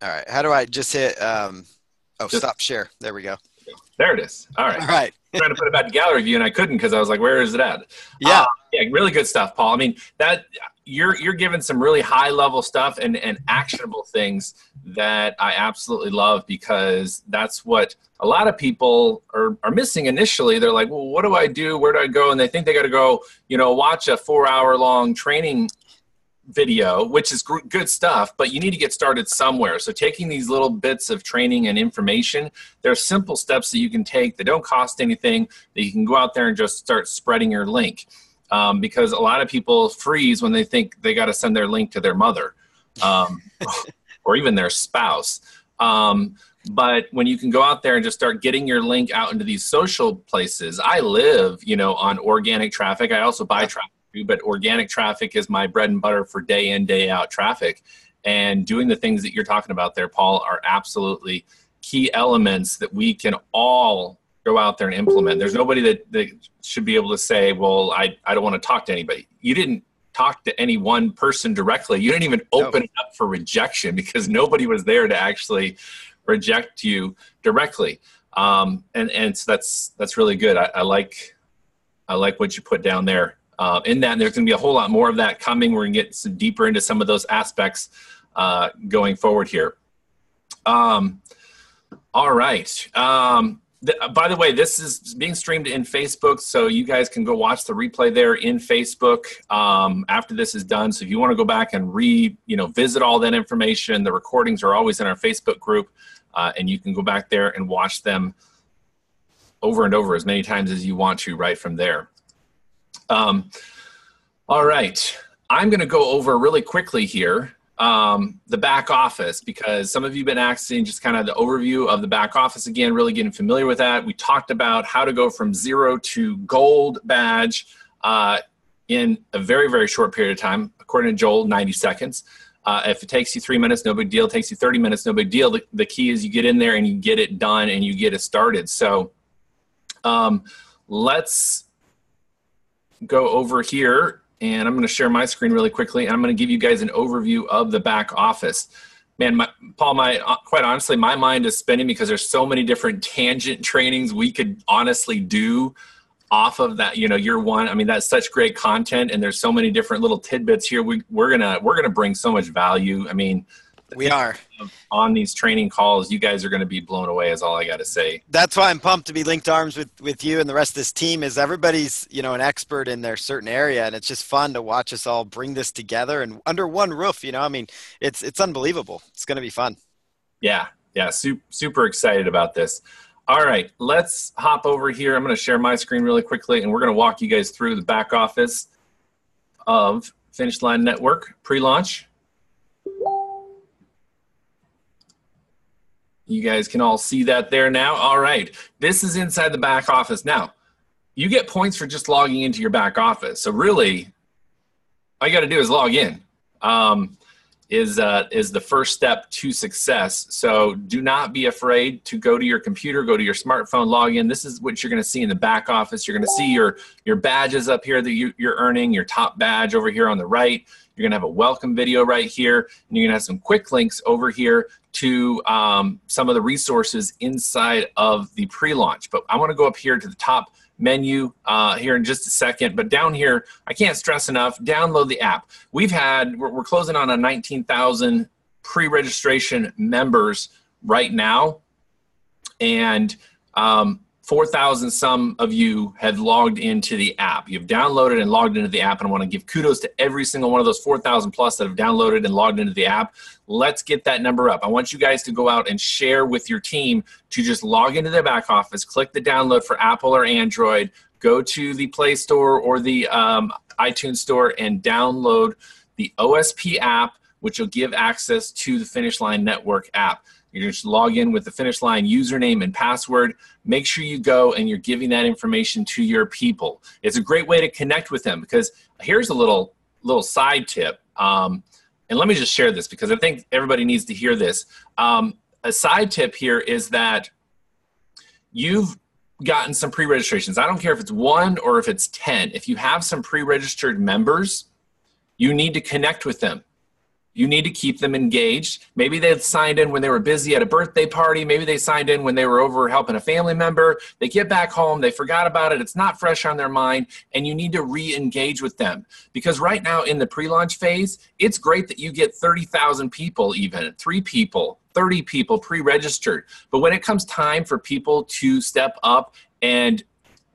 All right. How do I just hit stop share? There we go. There it is. All right. All right. Trying to put it back to gallery view and I couldn't because I was like, where is it at? Yeah. Yeah, really good stuff, Paul. I mean, that you're giving some really high level stuff and actionable things that I absolutely love because that's what a lot of people are missing initially. They're like, well, what do I do? Where do I go? And they think they got to go, you know, watch a 4-hour-long training video, which is good stuff, but you need to get started somewhere. So taking these little bits of training and information, there are simple steps that you can take that don't cost anything, that you can go out there and just start spreading your link. Because a lot of people freeze when they think they got to send their link to their mother or even their spouse. But when you can go out there and just start getting your link out into these social places, I live, you know, on organic traffic. I also buy traffic, but organic traffic is my bread and butter for day in, day out traffic. And doing the things that you're talking about there, Paul, are absolutely key elements that we can all go out there and implement. There's nobody that should be able to say, well, I don't want to talk to anybody. You didn't talk to any one person directly. You didn't even open it up for rejection because nobody was there to actually reject you directly. And so that's really good. I like what you put down there. In that, and there's going to be a whole lot more of that coming. We're going to get some deeper into some of those aspects going forward here. All right. By the way, this is being streamed in Facebook, so you guys can go watch the replay there in Facebook after this is done. So if you want to go back and visit all that information, the recordings are always in our Facebook group, and you can go back there and watch them over and over as many times as you want to right from there. All right. I'm going to go over really quickly here the back office, because some of you have been asking just kind of the overview of the back office again, really getting familiar with that. We talked about how to go from 0 to gold badge in a very, very short period of time. According to Joel, 90 seconds. If it takes you 3 minutes, no big deal. It takes you 30 minutes, no big deal. The key is you get in there and you get it done and you get it started. So let's go over here, and I'm going to share my screen really quickly, and I'm going to give you guys an overview of the back office. Man, Paul, quite honestly, my mind is spinning because there's so many different tangent trainings we could honestly do off of that, year one. I mean, that's such great content, and there's so many different little tidbits here. We're gonna bring so much value. I mean, we are on these training calls. You guys are going to be blown away, is all I got to say. That's why I'm pumped to be linked arms with you and the rest of this team. Is everybody's an expert in their certain area, and it's just fun to watch us all bring this together and under one roof. I mean, it's unbelievable. It's going to be fun. Yeah, super excited about this. All right, let's hop over here. I'm going to share my screen really quickly, and we're going to walk you guys through the back office of Finish Line Network pre-launch. You guys can all see that there now. All right, this is inside the back office. Now, you get points for just logging into your back office. So really, all you got to do is log in. Is the first step to success. So do not be afraid to go to your computer, go to your smartphone, log in. This is what you're going to see in the back office. You're going to see your badges up here that you're earning, your top badge over here on the right. You're going to have a welcome video right here, and you're going to have some quick links over here to some of the resources inside of the pre-launch. But I want to go up here to the top menu here in just a second. But down here, I can't stress enough, download the app. We're closing on a 19,000 pre-registration members right now. And 4,000 some of you have logged into the app. You've downloaded and logged into the app, and I want to give kudos to every single one of those 4,000 plus that have downloaded and logged into the app. Let's get that number up. I want you guys to go out and share with your team to just log into their back office, click the download for Apple or Android, go to the Play Store or the iTunes Store and download the OSP app, which will give access to the Finish Line Network app. You just log in with the Finish Line username and password. Make sure you go and you're giving that information to your people. It's a great way to connect with them, because here's a little side tip. And let me just share this because I think everybody needs to hear this. A side tip here is that you've gotten some pre-registrations. I don't care if it's 1 or if it's 10. If you have some pre-registered members, you need to connect with them. You need to keep them engaged. Maybe they signed in when they were busy at a birthday party. Maybe they signed in when they were over helping a family member. They get back home, they forgot about it. It's not fresh on their mind, and you need to re-engage with them. Because right now in the pre-launch phase, it's great that you get 30,000 people even, 3 people, 30 people pre-registered. But when it comes time for people to step up and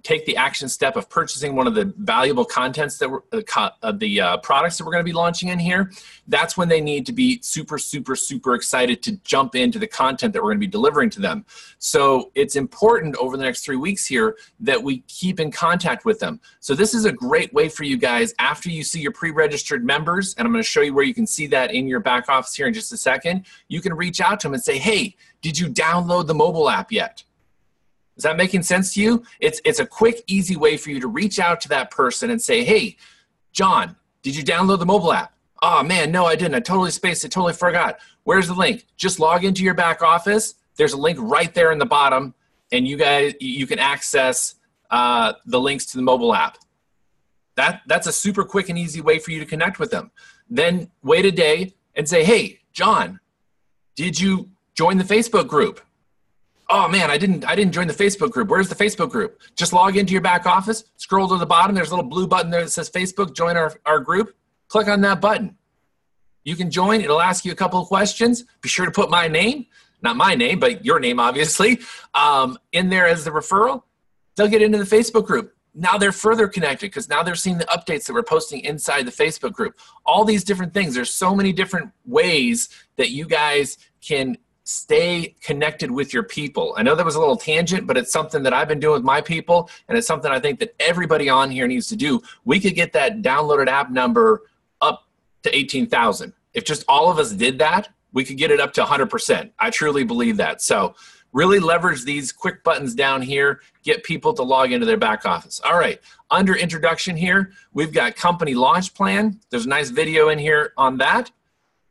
take the action step of purchasing one of the valuable contents that the products that we're going to be launching in here, that's when they need to be super, super, super excited to jump into the content that we're going to be delivering to them. So it's important over the next 3 weeks here that we keep in contact with them. So this is a great way for you guys after you see your pre-registered members, and I'm going to show you where you can see that in your back office here in just a second. You can reach out to them and say, hey, did you download the mobile app yet? Is that making sense to you? It's a quick, easy way for you to reach out to that person and say, hey, John, did you download the mobile app? Oh, man, no, I didn't. I totally spaced it, totally forgot. Where's the link? Just log into your back office. There's a link right there in the bottom, and you can access the links to the mobile app. That's a super quick and easy way for you to connect with them. Then wait a day and say, hey, John, did you join the Facebook group? Oh man, I didn't join the Facebook group. Where's the Facebook group? Just log into your back office, scroll to the bottom. There's a little blue button there that says Facebook, join our group. Click on that button. You can join. It'll ask you a couple of questions. Be sure to put my name, not my name, but your name, obviously, in there as the referral. They'll get into the Facebook group. Now they're further connected because now they're seeing the updates that we're posting inside the Facebook group. All these different things. There's so many different ways that you guys can stay connected with your people. I know that was a little tangent, but it's something that I've been doing with my people, and it's something I think that everybody on here needs to do. We could get that downloaded app number up to 18,000. If just all of us did that, we could get it up to 100%. I truly believe that. So really leverage these quick buttons down here, get people to log into their back office. All right, under introduction here, we've got company launch plan. There's a nice video in here on that.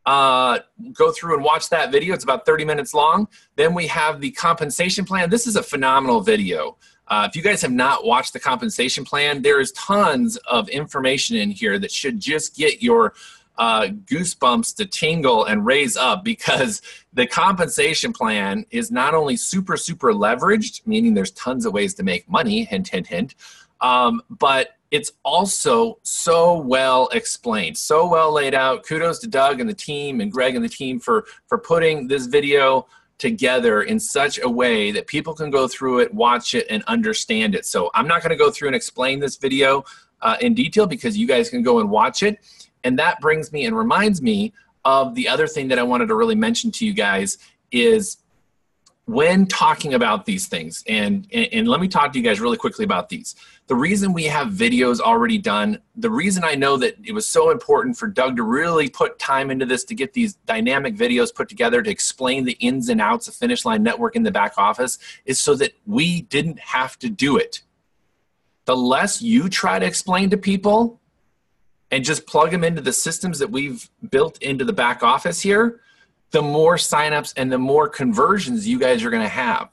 Go through and watch that video. It's about 30 minutes long. Then we have the compensation plan. This is a phenomenal video. If you guys have not watched the compensation plan, there is tons of information in here that should just get your goosebumps to tingle and raise up, because the compensation plan is not only super leveraged, meaning there's tons of ways to make money, hint, hint, hint, but it's also so well explained, so well laid out. Kudos to Doug and the team and Greg and the team for putting this video together in such a way that people can go through it, watch it, and understand it. So I'm not going to go through and explain this video in detail, because you guys can go and watch it. And that brings me and reminds me of the other thing that I wanted to really mention to you guys is when talking about these things, and let me talk to you guys really quickly about these. The reason we have videos already done, the reason I know that it was so important for Doug to really put time into this, to get these dynamic videos put together to explain the ins and outs of Finish Line Network in the back office, is so that we didn't have to do it. The less you try to explain to people and just plug them into the systems that we've built into the back office here, the more signups and the more conversions you guys are going to have.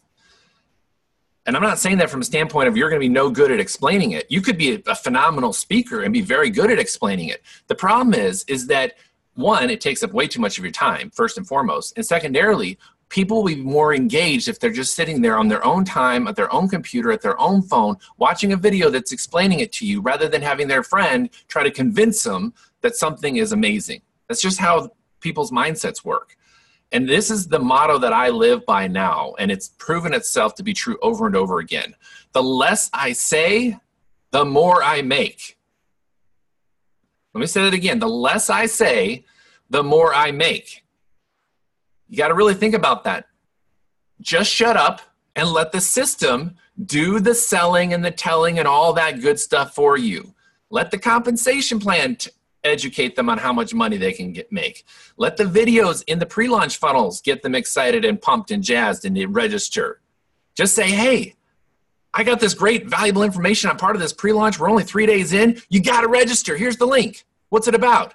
And I'm not saying that from a standpoint of you're going to be no good at explaining it. You could be a phenomenal speaker and be very good at explaining it. The problem is that, one, it takes up way too much of your time, first and foremost. And secondarily, people will be more engaged if they're just sitting there on their own time, at their own computer, at their own phone, watching a video that's explaining it to you, rather than having their friend try to convince them that something is amazing. That's just how people's mindsets work. And this is the motto that I live by now, and it's proven itself to be true over and over again. The less I say, the more I make. Let me say that again. The less I say, the more I make. You got to really think about that. Just shut up and let the system do the selling and the telling and all that good stuff for you. Let the compensation plan educate them on how much money they can make. Let the videos in the pre-launch funnels get them excited and pumped and jazzed and they register. Just say, hey, I got this great valuable information. I'm part of this pre-launch. We're only 3 days in. You got to register. Here's the link. What's it about?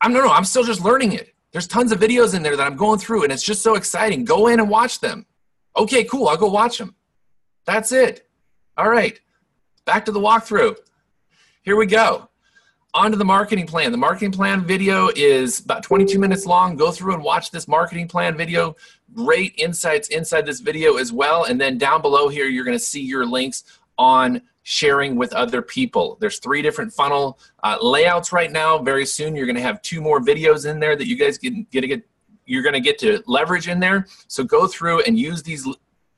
I'm still just learning it. There's tons of videos in there that I'm going through, and it's just so exciting. Go in and watch them. Okay, cool. I'll go watch them. That's it. All right. Back to the walkthrough. Here we go. On to the marketing plan. The marketing plan video is about 22 minutes long. Go through and watch this marketing plan video. Great insights inside this video as well. And then down below here, you're going to see your links on sharing with other people. There's 3 different funnel layouts right now. Very soon, you're going to have 2 more videos in there that you guys you're going to get to leverage in there. So go through and use these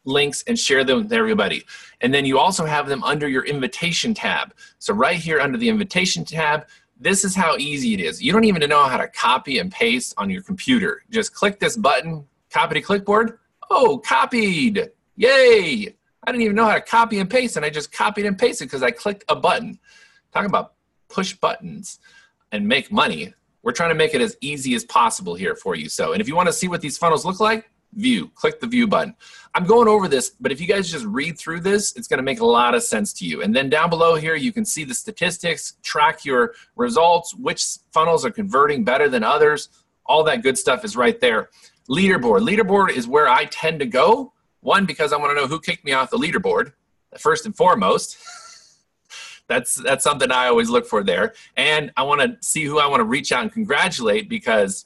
links and share them with everybody. And then you also have them under your invitation tab. So right here under the invitation tab, this is how easy it is. You don't even know how to copy and paste on your computer. Just click this button, copy to clipboard. Oh, copied. Yay. I didn't even know how to copy and paste, and I just copied and pasted because I clicked a button. Talking about push buttons and make money. We're trying to make it as easy as possible here for you. So, and if you want to see what these funnels look like, view, click the view button. I'm going over this, but if you guys just read through this, it's going to make a lot of sense to you. And then down below here, you can see the statistics, track your results, which funnels are converting better than others. All that good stuff is right there. Leaderboard. Leaderboard is where I tend to go. One, because I want to know who kicked me off the leaderboard, first and foremost. That's something I always look for there. And I want to see who I want to reach out and congratulate, because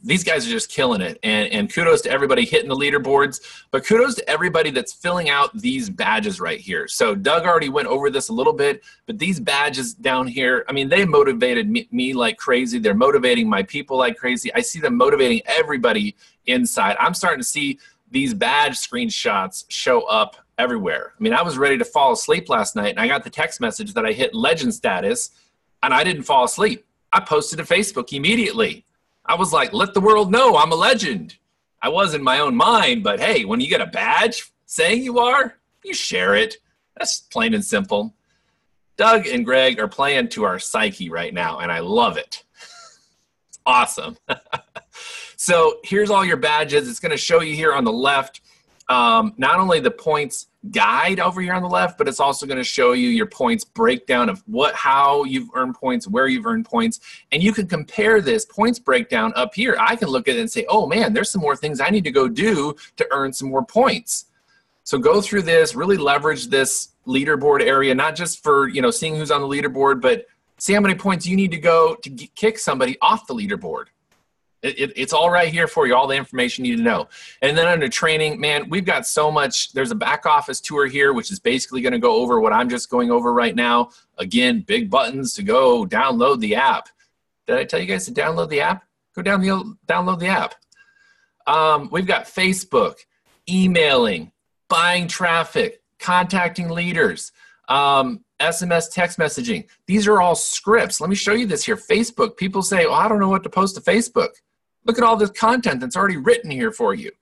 these guys are just killing it. And kudos to everybody hitting the leaderboards, but kudos to everybody that's filling out these badges right here. So Doug already went over this a little bit, but these badges down here, I mean, they motivated me like crazy. They're motivating my people like crazy. I see them motivating everybody inside. I'm starting to see these badge screenshots show up everywhere. I mean, I was ready to fall asleep last night, and I got the text message that I hit legend status, and I didn't fall asleep. I posted to Facebook immediately. I was like, let the world know I'm a legend. I was in my own mind, but hey, when you get a badge saying you are, you share it. That's plain and simple. Doug and Greg are playing to our psyche right now, and I love it. It's awesome. So here's all your badges. It's going to show you here on the left, not only the points guide over here on the left, but it's also going to show you your points breakdown of how you've earned points, where you've earned points, and you can compare this points breakdown up here. I can look at it and say, oh man, there's some more things I need to go do to earn some more points. So go through this, really leverage this leaderboard area, not just for, you know, seeing who's on the leaderboard, but see how many points you need to go to kick somebody off the leaderboard. It's all right here for you, all the information you need to know. And then under training, man, we've got so much. There's a back office tour here, which is basically going to go over what I'm just going over right now. Again, big buttons to go download the app. Did I tell you guys to download the app? Go download the app. We've got Facebook, emailing, buying traffic, contacting leaders, SMS text messaging. These are all scripts. Let me show you this here. Facebook, people say, oh, I don't know what to post to Facebook. Look at all this content that's already written here for you.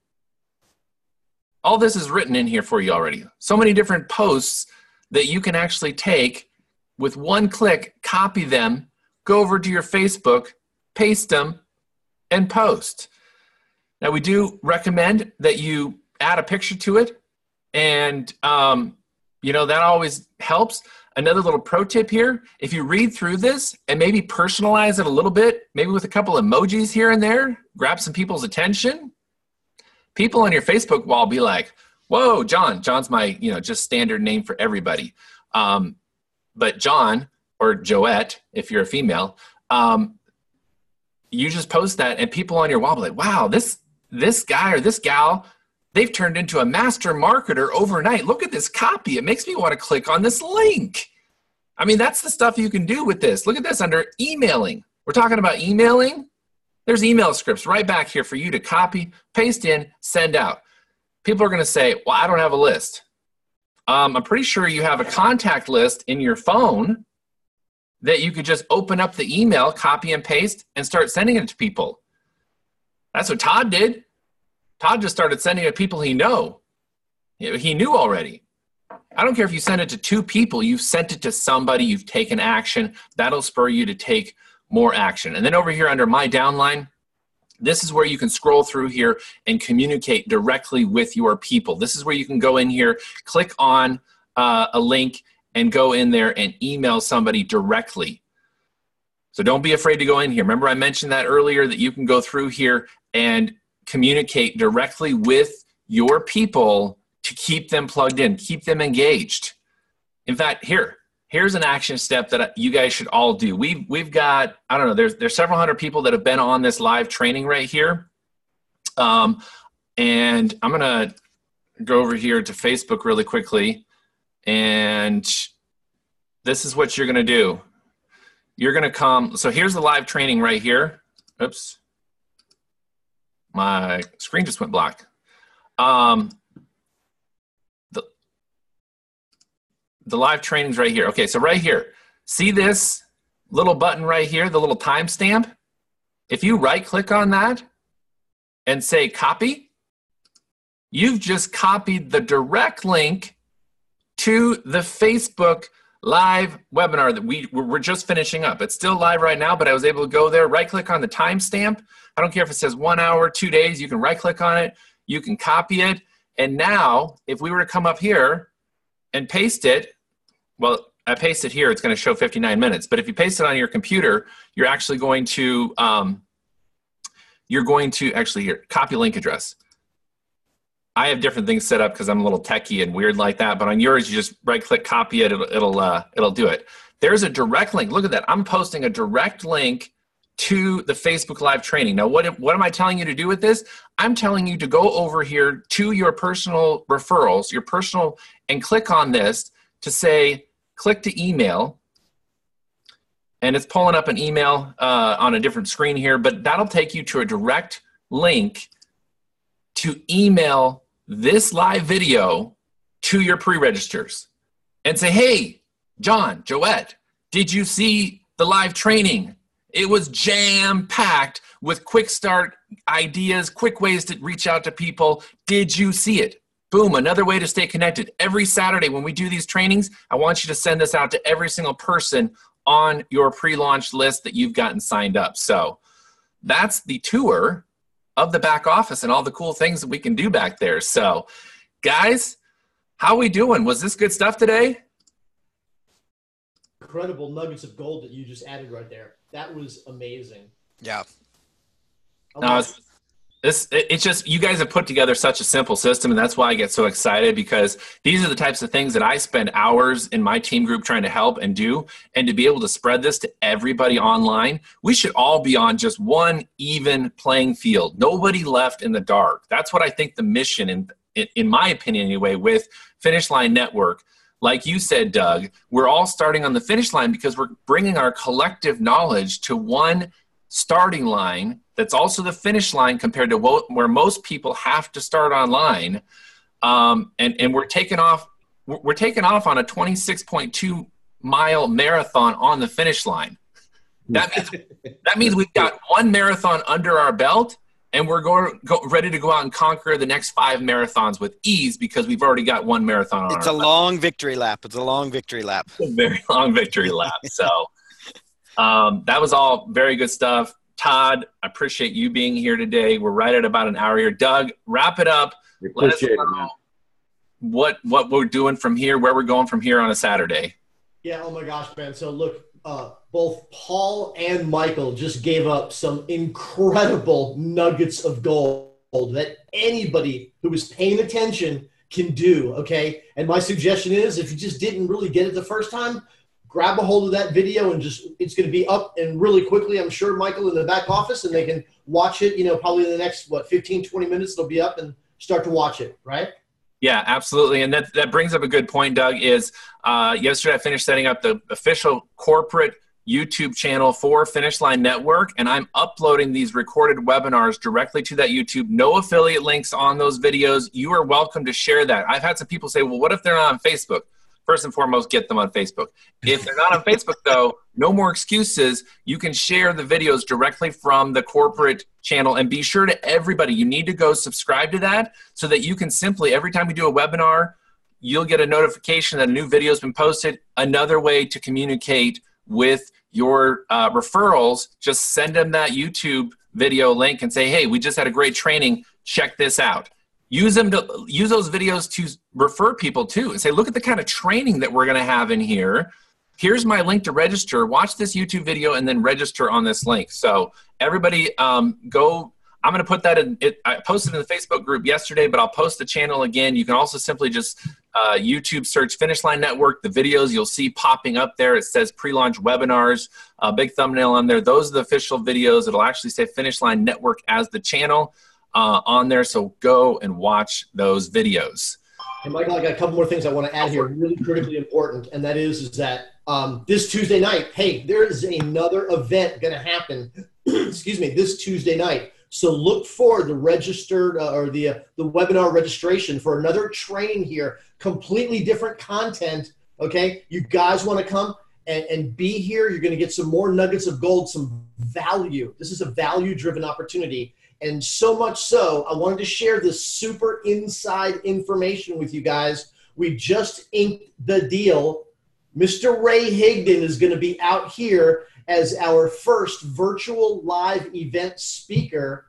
All this is written in here for you already. So many different posts that you can actually take with one click, copy them, go over to your Facebook, paste them, and post. Now, we do recommend that you add a picture to it, and you know, that always helps. Another little pro tip here, if you read through this and maybe personalize it a little bit, maybe with a couple emojis here and there, grab some people's attention, people on your Facebook wall be like, whoa, John. John's my, you know, just standard name for everybody. But John, or Joette, if you're a female, you just post that and people on your wall be like, wow, this guy or this gal, they've turned into a master marketer overnight. Look at this copy. It makes me want to click on this link. I mean, that's the stuff you can do with this. Look at this under emailing. We're talking about emailing. There's email scripts right back here for you to copy, paste in, send out. People are going to say, well, I don't have a list. I'm pretty sure you have a contact list in your phone that you could just open up the email, copy and paste, and start sending it to people. That's what Todd did. Todd just started sending it to people he knew already. I don't care if you send it to 2 people, you've sent it to somebody, you've taken action. That'll spur you to take more action. And then over here under My Downline, this is where you can scroll through here and communicate directly with your people. This is where you can go in here, click on a link, and go in there and email somebody directly. So don't be afraid to go in here. Remember I mentioned that earlier, that you can go through here and communicate directly with your people to keep them plugged in, keep them engaged. In fact, here's an action step that you guys should all do. We've got, I don't know, there's several hundred people that have been on this live training right here. And I'm going to go over here to Facebook really quickly. And this is what you're going to do. You're going to come, so here's the live training right here. Oops. My screen just went black. The live training's right here. Okay, so right here, see this little button right here, the little timestamp? If you right click on that and say copy, you've just copied the direct link to the Facebook live webinar that we're just finishing up. It's still live right now, but I was able to go there, right click on the timestamp. I don't care if it says 1 hour, 2 days, you can right click on it, you can copy it. And now if we were to come up here and paste it, well, I paste it here, it's going to show 59 minutes. But if you paste it on your computer, you're actually going to, actually here, copy link address. I have different things set up because I'm a little techie and weird like that. But on yours, you just right click, copy it, it'll do it. There's a direct link. Look at that. I'm posting a direct link to the Facebook Live training. Now, what am I telling you to do with this? I'm telling you to go over here to your personal referrals, and click on this to say, click to email. And it's pulling up an email on a different screen here, but that'll take you to a direct link to email this live video to your pre-registers and say, hey, John, Joette, did you see the live training? It was jam-packed with quick start ideas, quick ways to reach out to people. Did you see it? Boom, another way to stay connected. Every Saturday when we do these trainings, I want you to send this out to every single person on your pre-launch list that you've gotten signed up. So that's the tour of the back office and all the cool things that we can do back there. So guys, how we doing? Was this good stuff today? Incredible nuggets of gold that you just added right there. That was amazing. Yeah. No, it's just, you guys have put together such a simple system, and that's why I get so excited, because these are the types of things that I spend hours in my team group trying to help and do. And to be able to spread this to everybody online, we should all be on just one even playing field. Nobody left in the dark. That's what I think the mission, in my opinion anyway, with Finish Line Network. Like you said, Doug, we're all starting on the finish line because we're bringing our collective knowledge to one starting line that's also the finish line compared to where most people have to start online. And we're taking off on a 26.2 mile marathon on the finish line. That means we've got one marathon under our belt, and we're ready to go out and conquer the next 5 marathons with ease because we've already got one marathon on our belt. It's a long victory lap. It's a long victory lap. A very long victory lap. So that was all very good stuff. Todd, I appreciate you being here today. We're right at about an hour here. Doug, wrap it up. Let us know what we're doing from here, where we're going from here on a Saturday. Yeah, oh my gosh, man. So look, both Paul and Michael just gave up some incredible nuggets of gold that anybody who is paying attention can do, okay? And my suggestion is, if you just didn't really get it the first time, grab a hold of that video and it's going to be up and really quickly, I'm sure, Michael, in the back office, and they can watch it, probably in the next, 15, 20 minutes, they'll be up and start to watch it, right? Yeah, absolutely. And that brings up a good point, Doug, is yesterday I finished setting up the official corporate YouTube channel for Finish Line Network, and I'm uploading these recorded webinars directly to that YouTube. No affiliate links on those videos. You are welcome to share that. I've had some people say, well, what if they're not on Facebook? First and foremost, get them on Facebook. If they're not on Facebook, though, no more excuses. You can share the videos directly from the corporate channel, and be sure to everybody, you need to go subscribe to that so that you can simply, every time we do a webinar, you'll get a notification that a new video has been posted. Another way to communicate with your referrals, just send them that YouTube video link and say, hey, we just had a great training. Check this out. Use those videos to refer people to and say, look at the kind of training that we're going to have in here. Here's my link to register. Watch this YouTube video and then register on this link. So everybody go. I'm going to put that in. I posted in the Facebook group yesterday, but I'll post the channel again. You can also simply just YouTube search Finish Line Network. The videos you'll see popping up there, it says pre-launch webinars, a big thumbnail on there. Those are the official videos. It'll actually say Finish Line Network as the channel on there. So go and watch those videos. And Michael, I got a couple more things I want to add here, really critically important, and that is that this Tuesday night, hey, there is another event going to happen, excuse me, this Tuesday night. So look for the registered or the webinar registration for another training here, completely different content, okay? You guys want to come and be here. You're going to get some more nuggets of gold, some value. This is a value-driven opportunity. And so much so, I wanted to share this super inside information with you guys. We just inked the deal. Mr. Ray Higdon is going to be out here as our first virtual live event speaker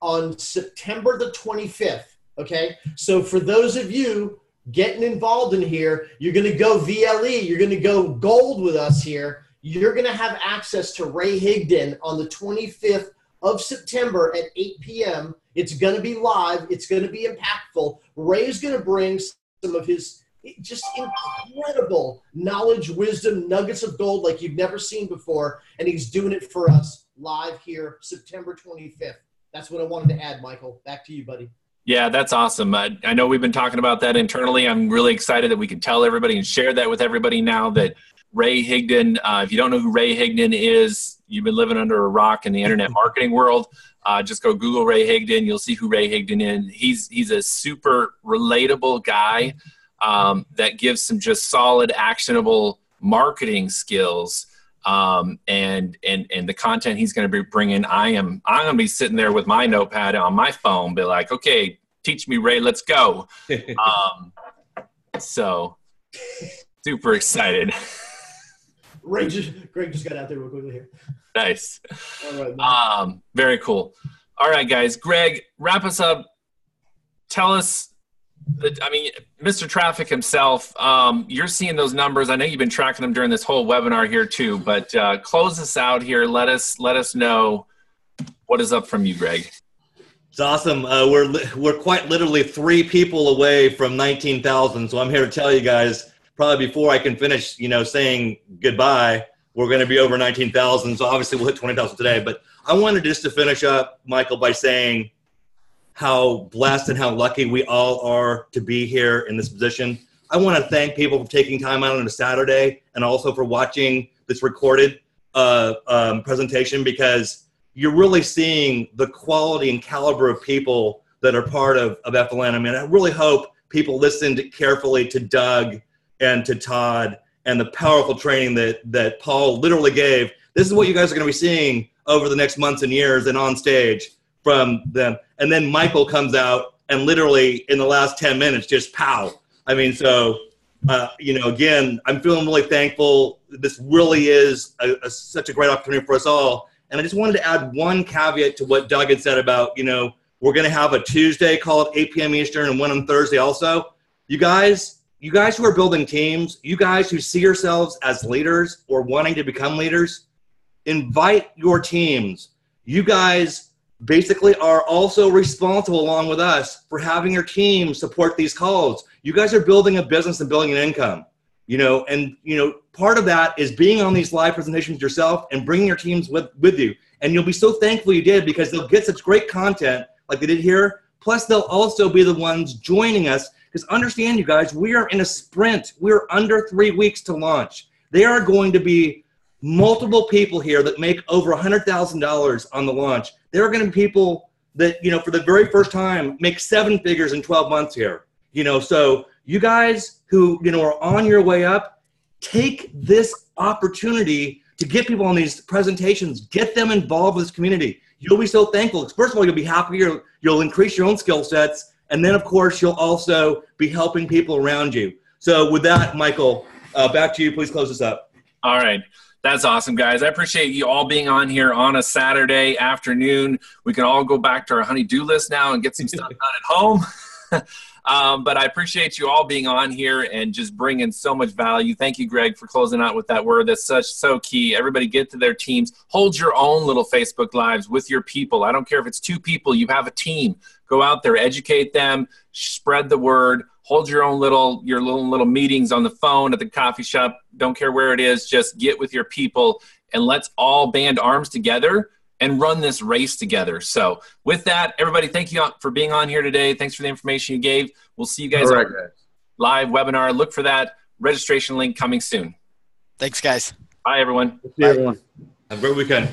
on September the 25th, okay? So for those of you getting involved in here, you're going to go VLE, you're going to go gold with us here. You're going to have access to Ray Higdon on the 25th of September at 8 p.m. It's going to be live. It's going to be impactful. Ray is going to bring some of his just incredible knowledge, wisdom, nuggets of gold like you've never seen before, and he's doing it for us live here September 25th. That's what I wanted to add, Michael. Back to you, buddy. Yeah, that's awesome. I know we've been talking about that internally. I'm really excited that we can tell everybody and share that with everybody now that Ray Higdon, if you don't know who Ray Higdon is, you've been living under a rock in the internet marketing world. Just go Google Ray Higdon. You'll see who Ray Higdon is. He's a super relatable guy that gives some just solid, actionable marketing skills and the content he's going to be bringing. I'm going to be sitting there with my notepad on my phone, be like, okay, teach me, Ray, let's go. So super excited. Greg just got out there real quickly here. Nice. All right, man. Very cool. All right, guys. Greg, wrap us up. Tell us, Mr. Traffic himself, you're seeing those numbers. I know you've been tracking them during this whole webinar here too, but close us out here. Let us know what is up from you, Greg. It's awesome. We're quite literally 3 people away from 19,000. So I'm here to tell you guys, probably before I can finish, saying goodbye, we're going to be over 19,000. So obviously we'll hit 20,000 today. But I wanted just to finish up, Michael, by saying how blessed and how lucky we all are to be here in this position. I want to thank people for taking time out on a Saturday and also for watching this recorded presentation, because you're really seeing the quality and caliber of people that are part of FLN. I really hope people listened carefully to Doug and to Todd and the powerful training that Paul literally gave. This is what you guys are going to be seeing over the next months and years and on stage from them. And then Michael comes out and literally in the last 10 minutes, just pow. Again, I'm feeling really thankful. This really is such a great opportunity for us all. And I just wanted to add one caveat to what Doug had said about, we're going to have a Tuesday call at 8 p.m. Eastern and one on Thursday also. You guys who are building teams, you guys who see yourselves as leaders or wanting to become leaders, invite your teams. You guys basically are also responsible along with us for having your team support these calls. You guys are building a business and building an income, part of that is being on these live presentations yourself and bringing your teams with you. And you'll be so thankful you did, because they'll get such great content like they did here. Plus they'll also be the ones joining us, because understand, you guys, we are in a sprint. We're under 3 weeks to launch. There are going to be multiple people here that make over $100,000 on the launch. There are going to be people that, for the very first time make 7 figures in 12 months here. So you guys who, are on your way up, take this opportunity to get people on these presentations, get them involved with this community. You'll be so thankful. First of all, you'll be happier. You'll increase your own skill sets. And then, of course, you'll also be helping people around you. So with that, Michael, back to you. Please close this up. All right. That's awesome, guys. I appreciate you all being on here on a Saturday afternoon. We can all go back to our honey-do list now and get some stuff done at home. But I appreciate you all being on here and just bringing so much value. Thank you, Greg, for closing out with that word. That's so key. Everybody get to their teams. Hold your own little Facebook Lives with your people. I don't care if it's 2 people. You have a team. Go out there, educate them, spread the word. Hold your own little meetings on the phone, at the coffee shop. Don't care where it is. Just get with your people and let's all band arms together and run this race together. So with that, everybody, thank you for being on here today. Thanks for the information you gave. We'll see you guys on live webinar. Look for that registration link coming soon. Thanks, guys. Bye, everyone. See everyone. Have a great weekend.